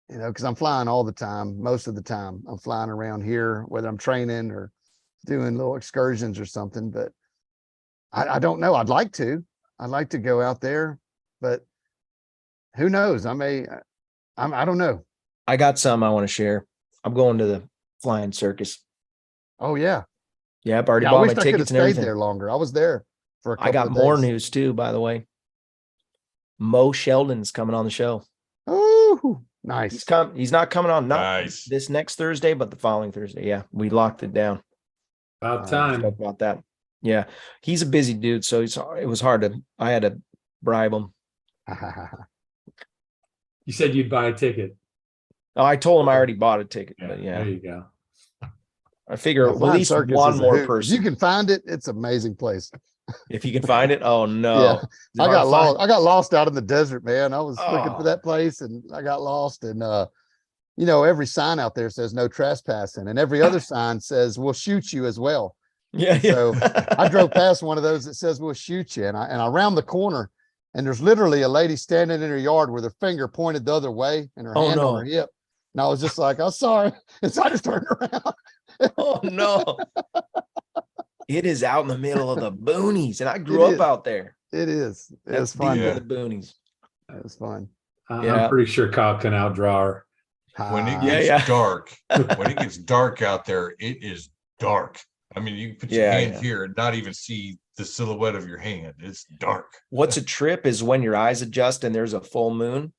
you know, because I'm flying all the time. Most of the time I'm flying around here, whether I'm training or doing little excursions or something, but I don't know. I'd like to go out there, but who knows? I don't know. I got some I want to share. I'm going to the flying circus. Oh yeah. Yeah, I've already Yeah, I bought my wished I could have tickets and stayed everything. there longer. I was there for a I couple got of more days. news too, by the way. Mo Sheldon's coming on the show. Oh, nice. He's not coming on not Nice. this next Thursday, but the following Thursday. Yeah, we locked it down. About All right. time. Talk about that. Yeah, he's a busy dude, so it was hard to. I had to bribe him. You said you'd buy a ticket. Oh, I told him I already bought a ticket, Yeah, but yeah, there you go. I figure The at Flying least Circus one is a more hoot. If person. you can find it, it's an amazing place. If you can find it. Oh no. Yeah. Is it I hard got to find? lost. I got lost out in the desert, man. I was looking for Oh. that place and I got lost. And you know, every sign out there says no trespassing, and every other sign says we'll shoot you as well. Yeah, So I drove yeah. past one of those that says we'll shoot you, and I round the corner, and there's literally a lady standing in her yard with her finger pointed the other way and her Oh, hand on no. her hip. And I was just like, "I'm sorry," and so I just turned around. Oh no. It is out in the middle of the boonies, and I It grew up is. out there. It is. That's It's fun. deep Yeah. in the boonies. It was fun. Yeah. I'm pretty sure Kyle can outdraw her. When it Ah, Yeah, gets yeah. dark, when it gets dark out there, it is dark. I mean, you can put your Yeah, hand yeah. here and not even see the silhouette of your hand. It's dark. What's a trip is when your eyes adjust and there's a full moon.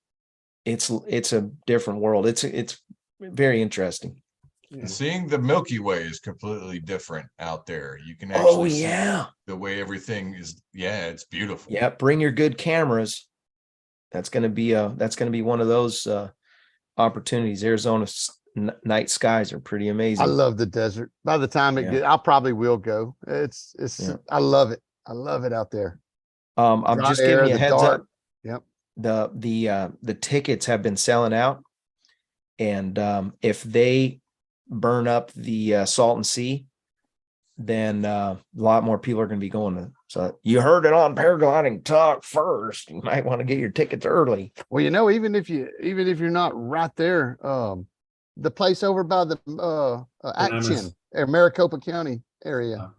It's a different world. It's very interesting. Seeing the Milky Way is completely different out there. You can actually Oh see yeah. the way everything is. Yeah, it's beautiful. Yeah, bring your good cameras. That's going to be one of those opportunities. Arizona's night skies are pretty amazing. I love the desert. By the time Yeah. I probably will go. It's Yeah. I love it. I love it out there. I'm Dry just air, giving you a the heads dark. up. Yep. The tickets have been selling out, and if they burn up the Salton Sea, then a lot more people are going to be going to. So you heard it on Paragliding Talk first. You might want to get your tickets early. Well, you know, even if you're not right there, the place over by the Action or Maricopa County area,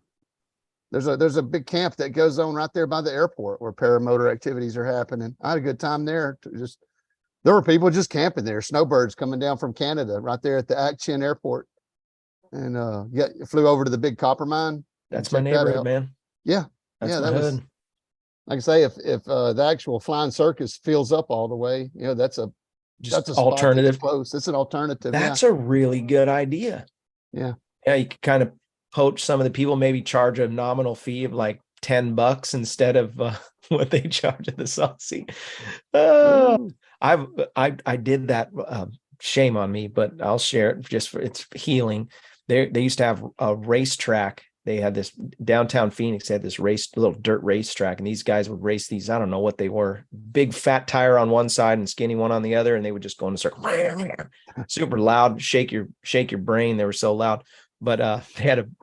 there's a big camp that goes on right there by the airport where paramotor activities are happening. I had a good time there. There were people just camping there, snowbirds coming down from Canada right there at the Action airport, and flew over to the big copper mine. That's my Check that neighborhood, out. man. Yeah. That's Yeah, my that was- hood. Like I say, if the actual flying circus fills up all the way, you know, that's a Just spot that's alternative. close. It's an alternative. That's a really good idea. Yeah. Yeah, you could kind of poach some of the people, maybe charge a nominal fee of like $10 instead of what they charge at the Salton Sea. Ooh. I did that. Shame on me, but I'll share it just for its healing. They used to have a racetrack. They had this downtown Phoenix. They had this little dirt racetrack, and these guys would race these. I don't know what they were. Big fat tire on one side and skinny one on the other, and they would just go in a circle. Super loud, shake your brain. They were so loud. But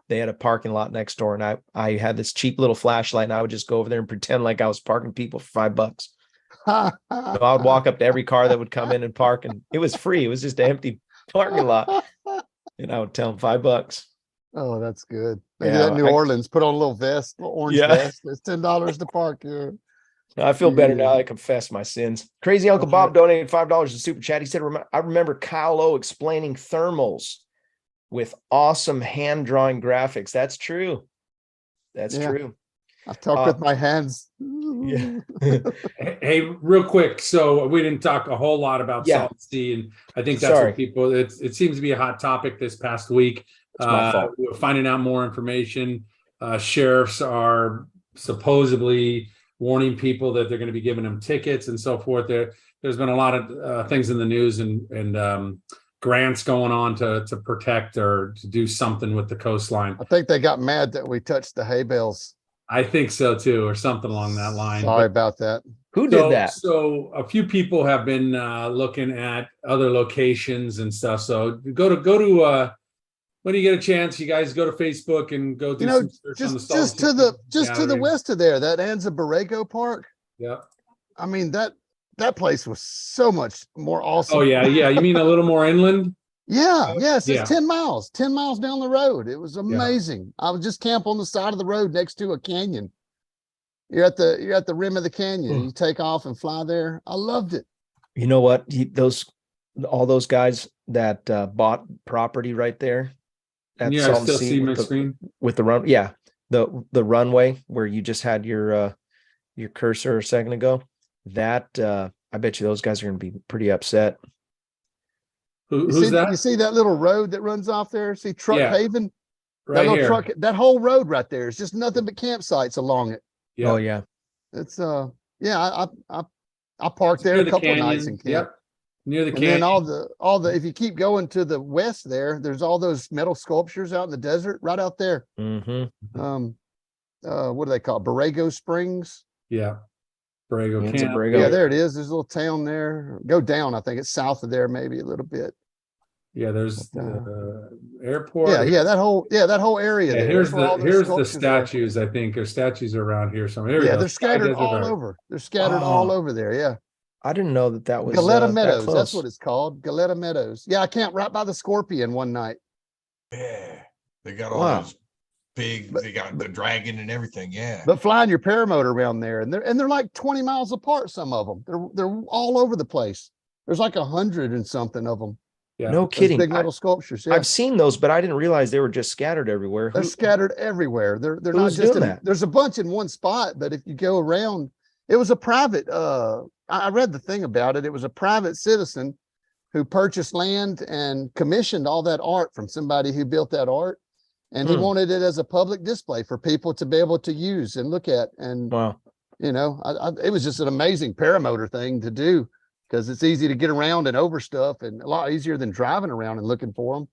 they had a parking lot next door, and I had this cheap little flashlight, and I would just go over there and pretend like I was parking people for $5. So I would walk up to every car that would come in and park, and it was free. It was just an empty parking lot, and I would tell them $5. Oh, that's good. They do Yeah, that in New Orleans. Put on a little vest, little orange Yeah. vest. It's $10 to park here. I feel better Yeah. now. I confess my sins. Crazy Uncle That's Bob right. donated $5 to Super Chat. He said, I remember Kyle Lowe explaining thermals with awesome hand drawing graphics. That's true. That's Yeah. true. I talk with my hands. Yeah. Hey, real quick. So we didn't talk a whole lot about Yeah. Salton Sea, and I think that's Sorry. what people. It seems to be a hot topic this past week. It's my fault. We're finding out more information. Sheriffs are supposedly warning people that they're going to be giving them tickets and so forth. There's been a lot of things in the news and grants going on to protect or to do something with the coastline. I think they got mad that we touched the hay bales. I think so too, or something along that line. Sorry about that. Who did that? So a few people have been looking at other locations and stuff. So go to when you get a chance, you guys go to Facebook and go do You know, some search on the just Salton to Sea the Gallery. west of there, that Anza Borrego Park. Yeah. I mean, that place was so much more awesome. Oh yeah, yeah. You mean a little more inland? Yeah, yes, Yeah. it's 10 miles down the road. It was amazing. I would just camp on the side of the road next to a canyon. You're at the rim of the canyon. You take off and fly there. I loved it. You know what? All those guys that bought property right there at Yeah, I Salton still Sea see my screen. with the run. Yeah, the runway where you just had your cursor a second ago. That I bet you those guys are going to be pretty upset. Who's that? You see that little road that runs off there? See Truck Yeah. Haven? Right That little here. truck, that whole road right there is just nothing but campsites along it. Yeah. Oh yeah. It's yeah, I parked there Near a the couple of canyon. nights and camped. Yep. Near the And canyon. then all the if you keep going to the west there's all those metal sculptures out in the desert right out there. Mm-hmm. What do they call it? Borrego Springs? Yeah. Borrego Yeah, it's a Camp. Borrego. Yeah, there it is. There's a little town there. Go down, I think it's south of there, maybe a little bit. Yeah, there's the airport. Yeah, that whole area Yeah, there. here's That's where all those the sculptures are. statues, I think. There's statues around here somewhere. Here we Yeah, go. they're scattered Desert all Art. over. They're scattered all Oh. over there. Yeah. I didn't know that was Galetta that Meadows. close. That's what it's called. Galetta Meadows. Yeah, I camped right by the Scorpion one night. Yeah. They got all Wow. those big, But- they got the dragon and everything. Yeah. But flying your paramotor around there, and they're like 20 miles apart. Some of them. They're all over the place. There's like 100 and something of them. Yeah. No Those kidding. big metal sculptures. Yeah. I've seen those, but I didn't realize they were just scattered everywhere. They're scattered everywhere. They're not who's just doing in, that? there's a bunch in one spot, but if you go around, it was a private I read the thing about it. It was a private citizen who purchased land and commissioned all that art from somebody who built that art. And he Hmm. wanted it as a public display for people to be able to use and look at. And Wow. you know, it was just an amazing paramotor thing to do because it's easy to get around and over stuff and a lot easier than driving around and looking for them.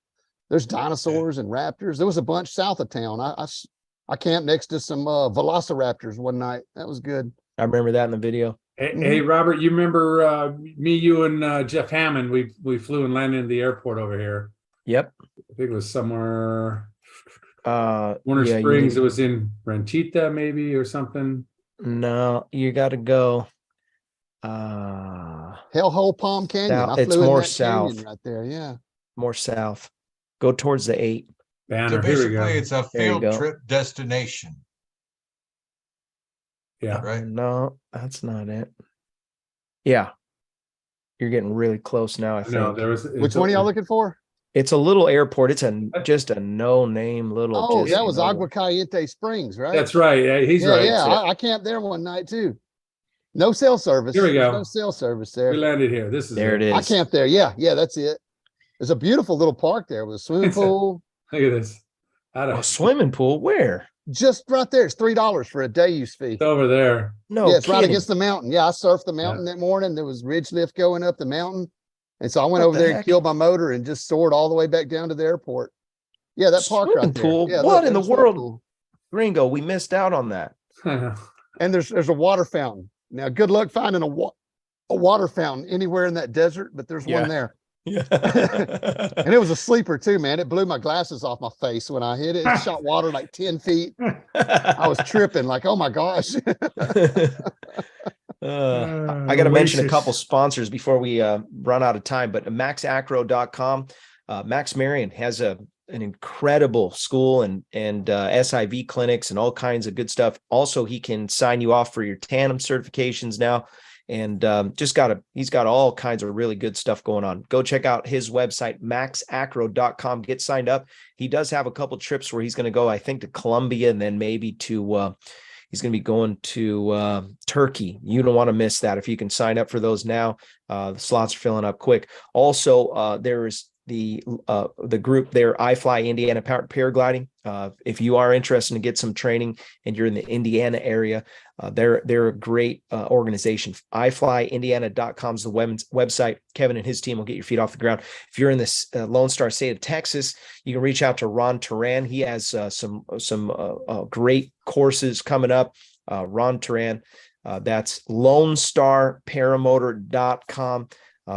There's dinosaurs and raptors. There was a bunch south of town. I camped next to some velociraptors one night. That was good. I remember that in the video. Hey, Robert, you remember me, you, and Jeff Hammond? We flew and landed in the airport over here. Yep. I think it was somewhere Warner Warner Springs. It was in Ranchita, maybe, or something. No, you got to go. Hellhole Palm Canyon. South- I it's flew in more that canyon south. right there. Yeah. More south. Go towards the 8. So Banner. Here we basically go. it's a There you field go. trip destination, Yeah. right? No, that's not it. Yeah. You're getting really close now, I think. No, there was. Which one are y'all looking for? It's a little airport. It's just a no-name little. Oh, just that was no- Agua Caliente Springs, right? That's right. Yeah, he's right. Yeah, So I camped there one night too. No cell service. Here we There's go. No cell service we there. landed here. This is There it is. I camped there. Yeah, that's it. There's a beautiful little park there with a swimming It's a- pool. Look at this. I don't. A swimming pool. Where? Just right there. It's $3 for a day use fee. It's over there. No, Yeah, it's right kidding. against the mountain. Yeah, I surfed the mountain that morning. There was ridge lift going up the mountain. And so I went What over the there heck? and killed my motor and just soared all the way back down to the airport. Yeah, that park Swimming right there. pool? Yeah, What look, in the there's a swimming world? pool. Gringo, we missed out on that. And there's a water fountain. Now, good luck finding a water fountain anywhere in that desert, but there's Yeah. one there. Yeah. And it was a sleeper too, man. It blew my glasses off my face when I hit it. It shot water like 10 feet. I was tripping like, oh my gosh. I got to mention a Oasis. couple sponsors before we run out of time, but maxacro.com. Max Marion has an incredible school and SIV clinics and all kinds of good stuff. Also, he can sign you off for your tandem certifications now. And he's got all kinds of really good stuff going on. Go check out his website, maxacro.com. Get signed up. He does have a couple trips where he's going to go, I think, to Colombia and then maybe to he's going to be going to Turkey. You don't want to miss that. If you can sign up for those now, the slots are filling up quick. Also, there is the group there, iFly Indiana Paragliding. If you are interested in get some training and you're in the Indiana area, they're a great organization. iFlyIndiana.com is the website. Kevin and his team will get your feet off the ground. If you're in this Lone Star State of Texas, you can reach out to Ron Turan. He has some great courses coming up. Ron Turan, that's LoneStarParamotor.com.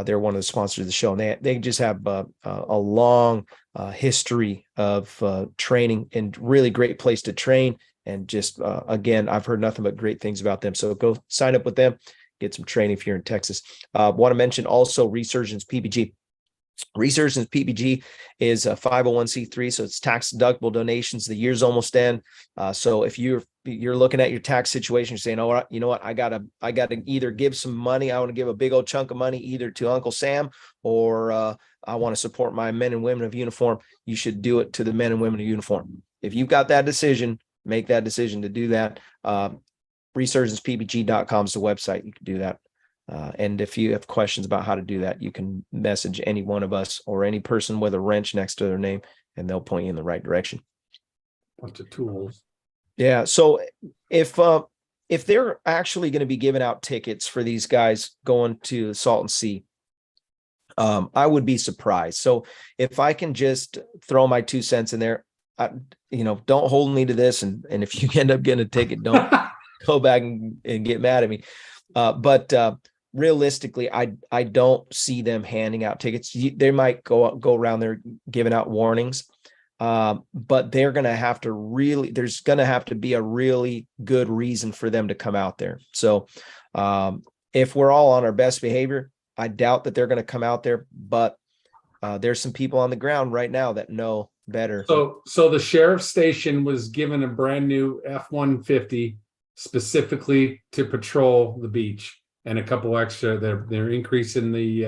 They're one of the sponsors of the show, and they just have a long history of training, and really great place to train. And just again, I've heard nothing but great things about them. So go sign up with them, get some training if you're in Texas. Want to mention also Resurgence PPG. Resurgence PPG is a 501c3, so it's tax deductible donations. The year's almost end. So if you're looking at your tax situation, you're saying, oh, you know what, I gotta either give some money. I want to give a big old chunk of money either to Uncle Sam, or I want to support my men and women of uniform. You should do it to the men and women of uniform. If you've got that decision, make that decision to do that. Resurgencepbg.com is the website. You can do that. And if you have questions about how to do that, you can message any one of us or any person with a wrench next to their name, and they'll point you in the right direction. Bunch of tools. Yeah. So if they're actually going to be giving out tickets for these guys going to the Salton Sea, I would be surprised. So if I can just throw my 2 cents in there, don't hold me to this. And if you end up getting a ticket, don't go back and get mad at me. But realistically, I don't see them handing out tickets. They might go around there giving out warnings, but they're going to have to there's going to have to be a really good reason for them to come out there. So if we're all on our best behavior, I doubt that they're going to come out there, but there's some people on the ground right now that know better. So the sheriff's station was given a brand new F-150 specifically to patrol the beach, and a couple extra. They're increasing the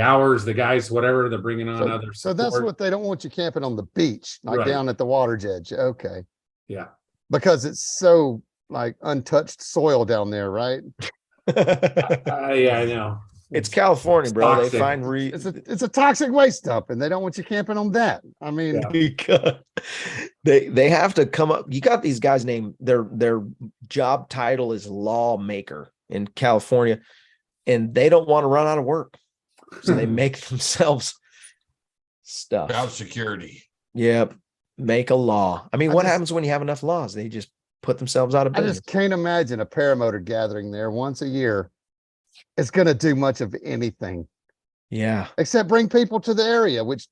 hours, the guys, whatever they're bringing on other. So that's what they don't want you camping on the beach, like Right. down at the water's edge. Okay. Yeah. Because it's so like untouched soil down there, right? Yeah, I know. It's California, bro. They toxic. find It's a toxic waste dump, and they don't want you camping on that. I mean, Yeah. they have to come up. You got these guys named their job title is lawmaker in California, and they don't want to run out of work, so they make themselves stuff. About security. Yep, make a law. I mean, what happens when you have enough laws? They just put themselves out of I business. just can't imagine a paramotor gathering there once a year. It's going to do much of anything. Yeah, Except bring people to the area, which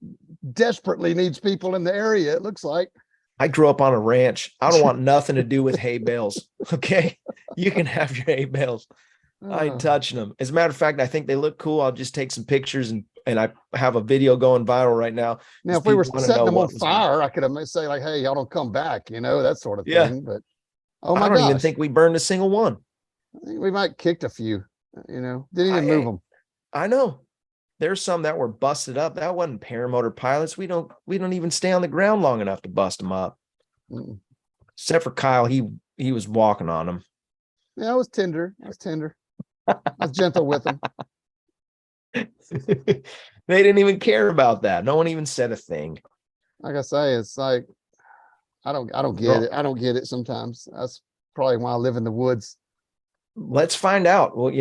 desperately needs people in the area, it looks like. I grew up on a ranch. I don't want nothing to do with hay bales. Okay, you can have your hay bales. I ain't touching them. As a matter of fact, I think they look cool. I'll just take some pictures, and I have a video going viral right now. Now, if we were setting them on fire, I could have say like, hey, y'all don't come back, that sort of thing. But oh my I don't gosh, even think we burned a single one. I think we might kicked a few, didn't even move them. I know. There's some that were busted up. That wasn't paramotor pilots. We don't even stay on the ground long enough to bust them up. Except for Kyle, he was walking on them. Yeah, I was tender. I was gentle with them. They didn't even care about that. No one even said a thing. Like I say, it's like I don't get it. I don't get it sometimes. That's probably why I live in the woods. Let's find out. Well,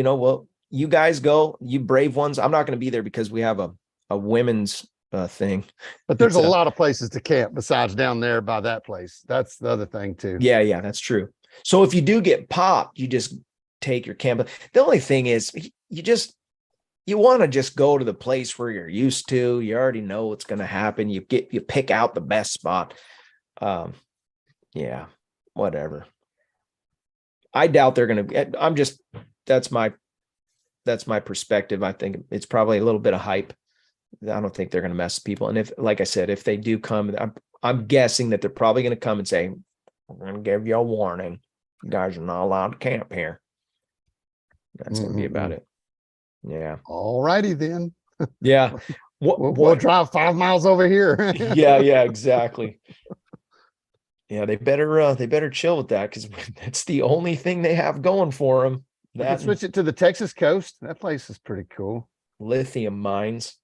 you guys go, you brave ones. I'm not going to be there because we have a women's thing. But there's a lot of places to camp besides down there by that place. That's the other thing too. Yeah, that's true. So if you do get popped, you just take your camp. The only thing is you want to just go to the place where you're used to. You already know what's going to happen. You pick out the best spot. Yeah, whatever. I doubt they're going to, that's my perspective. I think it's probably a little bit of hype. I don't think they're going to mess with people. And if, like I said, if they do come, I'm guessing that they're probably going to come and say, we're going to give you a warning. You guys are not allowed to camp here. That's going to be about it. Yeah. All righty then. Yeah. We'll drive 5 miles over here. Yeah, exactly. Yeah, they better chill with that, because that's the only thing they have going for them. That switch it to the Texas coast. That place is pretty cool. Lithium mines.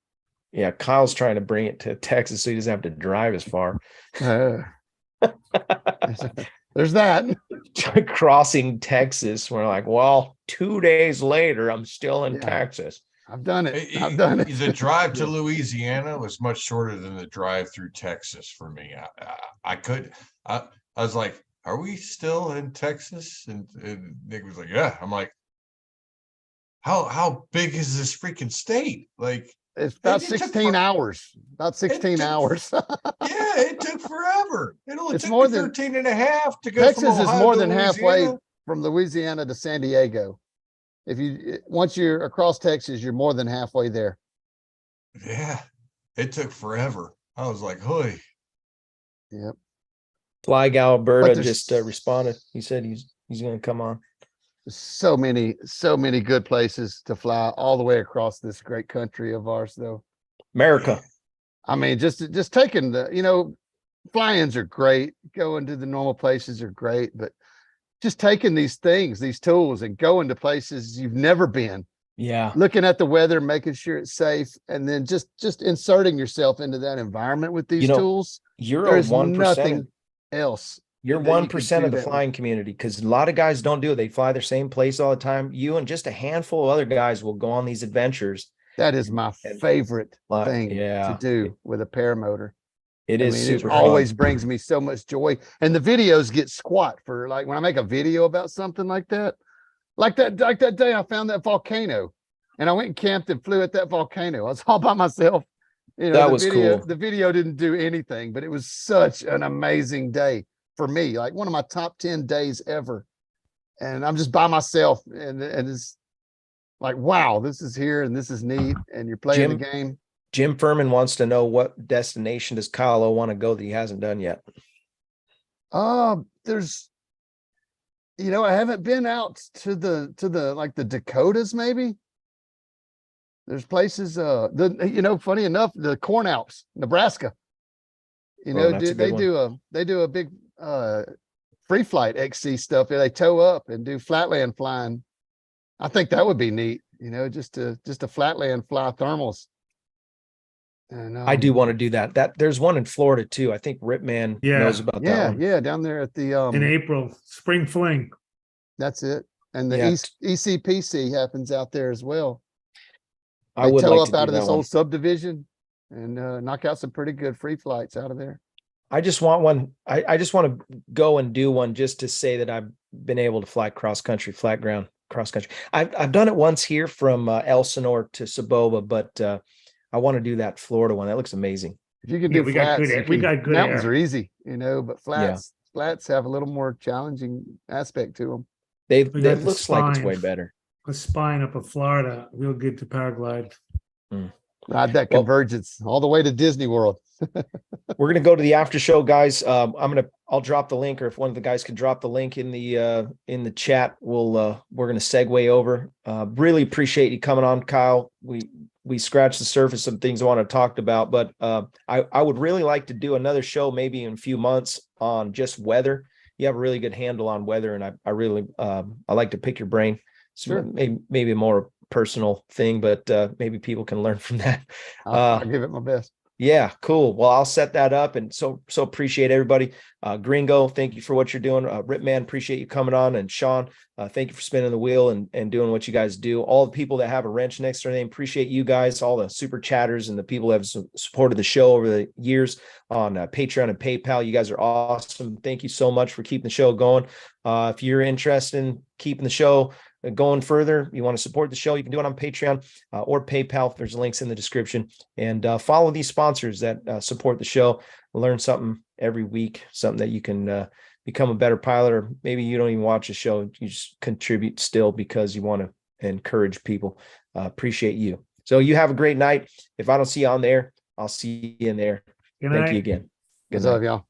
Yeah, Kyle's trying to bring it to Texas so he doesn't have to drive as far. There's that. Crossing Texas, we're like, well, 2 days later, I'm still in Texas. I've done it. The drive to Louisiana was much shorter than the drive through Texas for me. I was like, are we still in Texas? And Nick was like, yeah. I'm like, how big is this freaking state? Like, It's about It took 16 for- hours, about 16 took- hours. Yeah, it took forever. It only It's took more me than- 13 and a half to go from Texas is Ohio more to than halfway Louisiana. from Louisiana to San Diego. Once you're across Texas, you're more than halfway there. Yeah, it took forever. I was like, "Hoy." Yep. Fly Gal Alberta there's- just responded. He said he's going to come on. So many good places to fly all the way across this great country of ours, though. America. I mean, just taking fly-ins are great. Going to the normal places are great, but just taking these tools and going to places you've never been, Yeah. looking at the weather, making sure it's safe, and then just inserting yourself into that environment with these tools. You're There a is 1%. nothing else. You're that you could 1% do of the that with. flying community, because a lot of guys don't do it. They fly their same place all the time. You and just a handful of other guys will go on these adventures. That is my And favorite fly- thing yeah. to do with a paramotor. It is It super always fun. brings me so much joy. And the videos get squat for, like, when I make a video about something like that, like that day I found that volcano and I went and camped and flew at that volcano. I was all by myself. That the was video, cool. The video didn't do anything, but it was such an amazing day for me. Like one of my top 10 days ever. And I'm just by myself and it's like, wow, this is here and this is neat. And you're playing the game. Jim Furman wants to know, what destination does Kyle want to go that he hasn't done yet? There's, I haven't been out to the like the Dakotas, maybe. There's places, funny enough, the Corn Alps, Nebraska. That's a good one. They do a big free flight XC stuff. They tow up and do flatland flying. I think that would be neat, just to flatland fly thermals. And I do want to do that. There's one in Florida too. I think Ripman knows about that one. Yeah, down there at the in April, spring fling. that's it. And the Yeah. ECPC happens out there as well. I They would tow like up to do out of that this one. old subdivision and knock out some pretty good free flights out of there. I just want one. I just want to go and do one just to say that I've been able to fly cross country, flat ground cross country. I've done it once here from Elsinore to Saboba, but I want to do that Florida one. That looks amazing. If you can Yeah, do we got flats, good- we got good mountains air. are easy, but flats have a little more challenging aspect to them. It We got the looks like it's way spine. better. A spine up of Florida, real good to paraglide. Ride that Well- convergence all the way to Disney World. We're gonna go to the after show, guys. I'll drop the link, or if one of the guys can drop the link in the chat, we're gonna segue over. Really appreciate you coming on, Kyle. We scratched the surface of things I want to talk about, but I would really like to do another show maybe in a few months on just weather. You have a really good handle on weather, and I really I like to pick your brain. So Sure. maybe a more personal thing, but maybe people can learn from that. I'll give it my best. Yeah, cool. Well, I'll set that up, and so appreciate everybody. Gringo, thank you for what you're doing. Ripman, appreciate you coming on, and Sean, thank you for spinning the wheel and doing what you guys do. All the people that have a wrench next to their name, appreciate you guys. All the super chatters and the people that have supported the show over the years on Patreon and PayPal. You guys are awesome. Thank you so much for keeping the show going. If you're interested in keeping the show going further, you want to support the show, you can do it on Patreon or PayPal. There's links in the description, and follow these sponsors that support the show. Learn something every week, something that you can become a better pilot, or maybe you don't even watch the show. You just contribute still because you want to encourage people. Appreciate you. So you have a great night. If I don't see you on there, I'll see you in there. Good Thank night. you again. Good Good night. luck, y'all.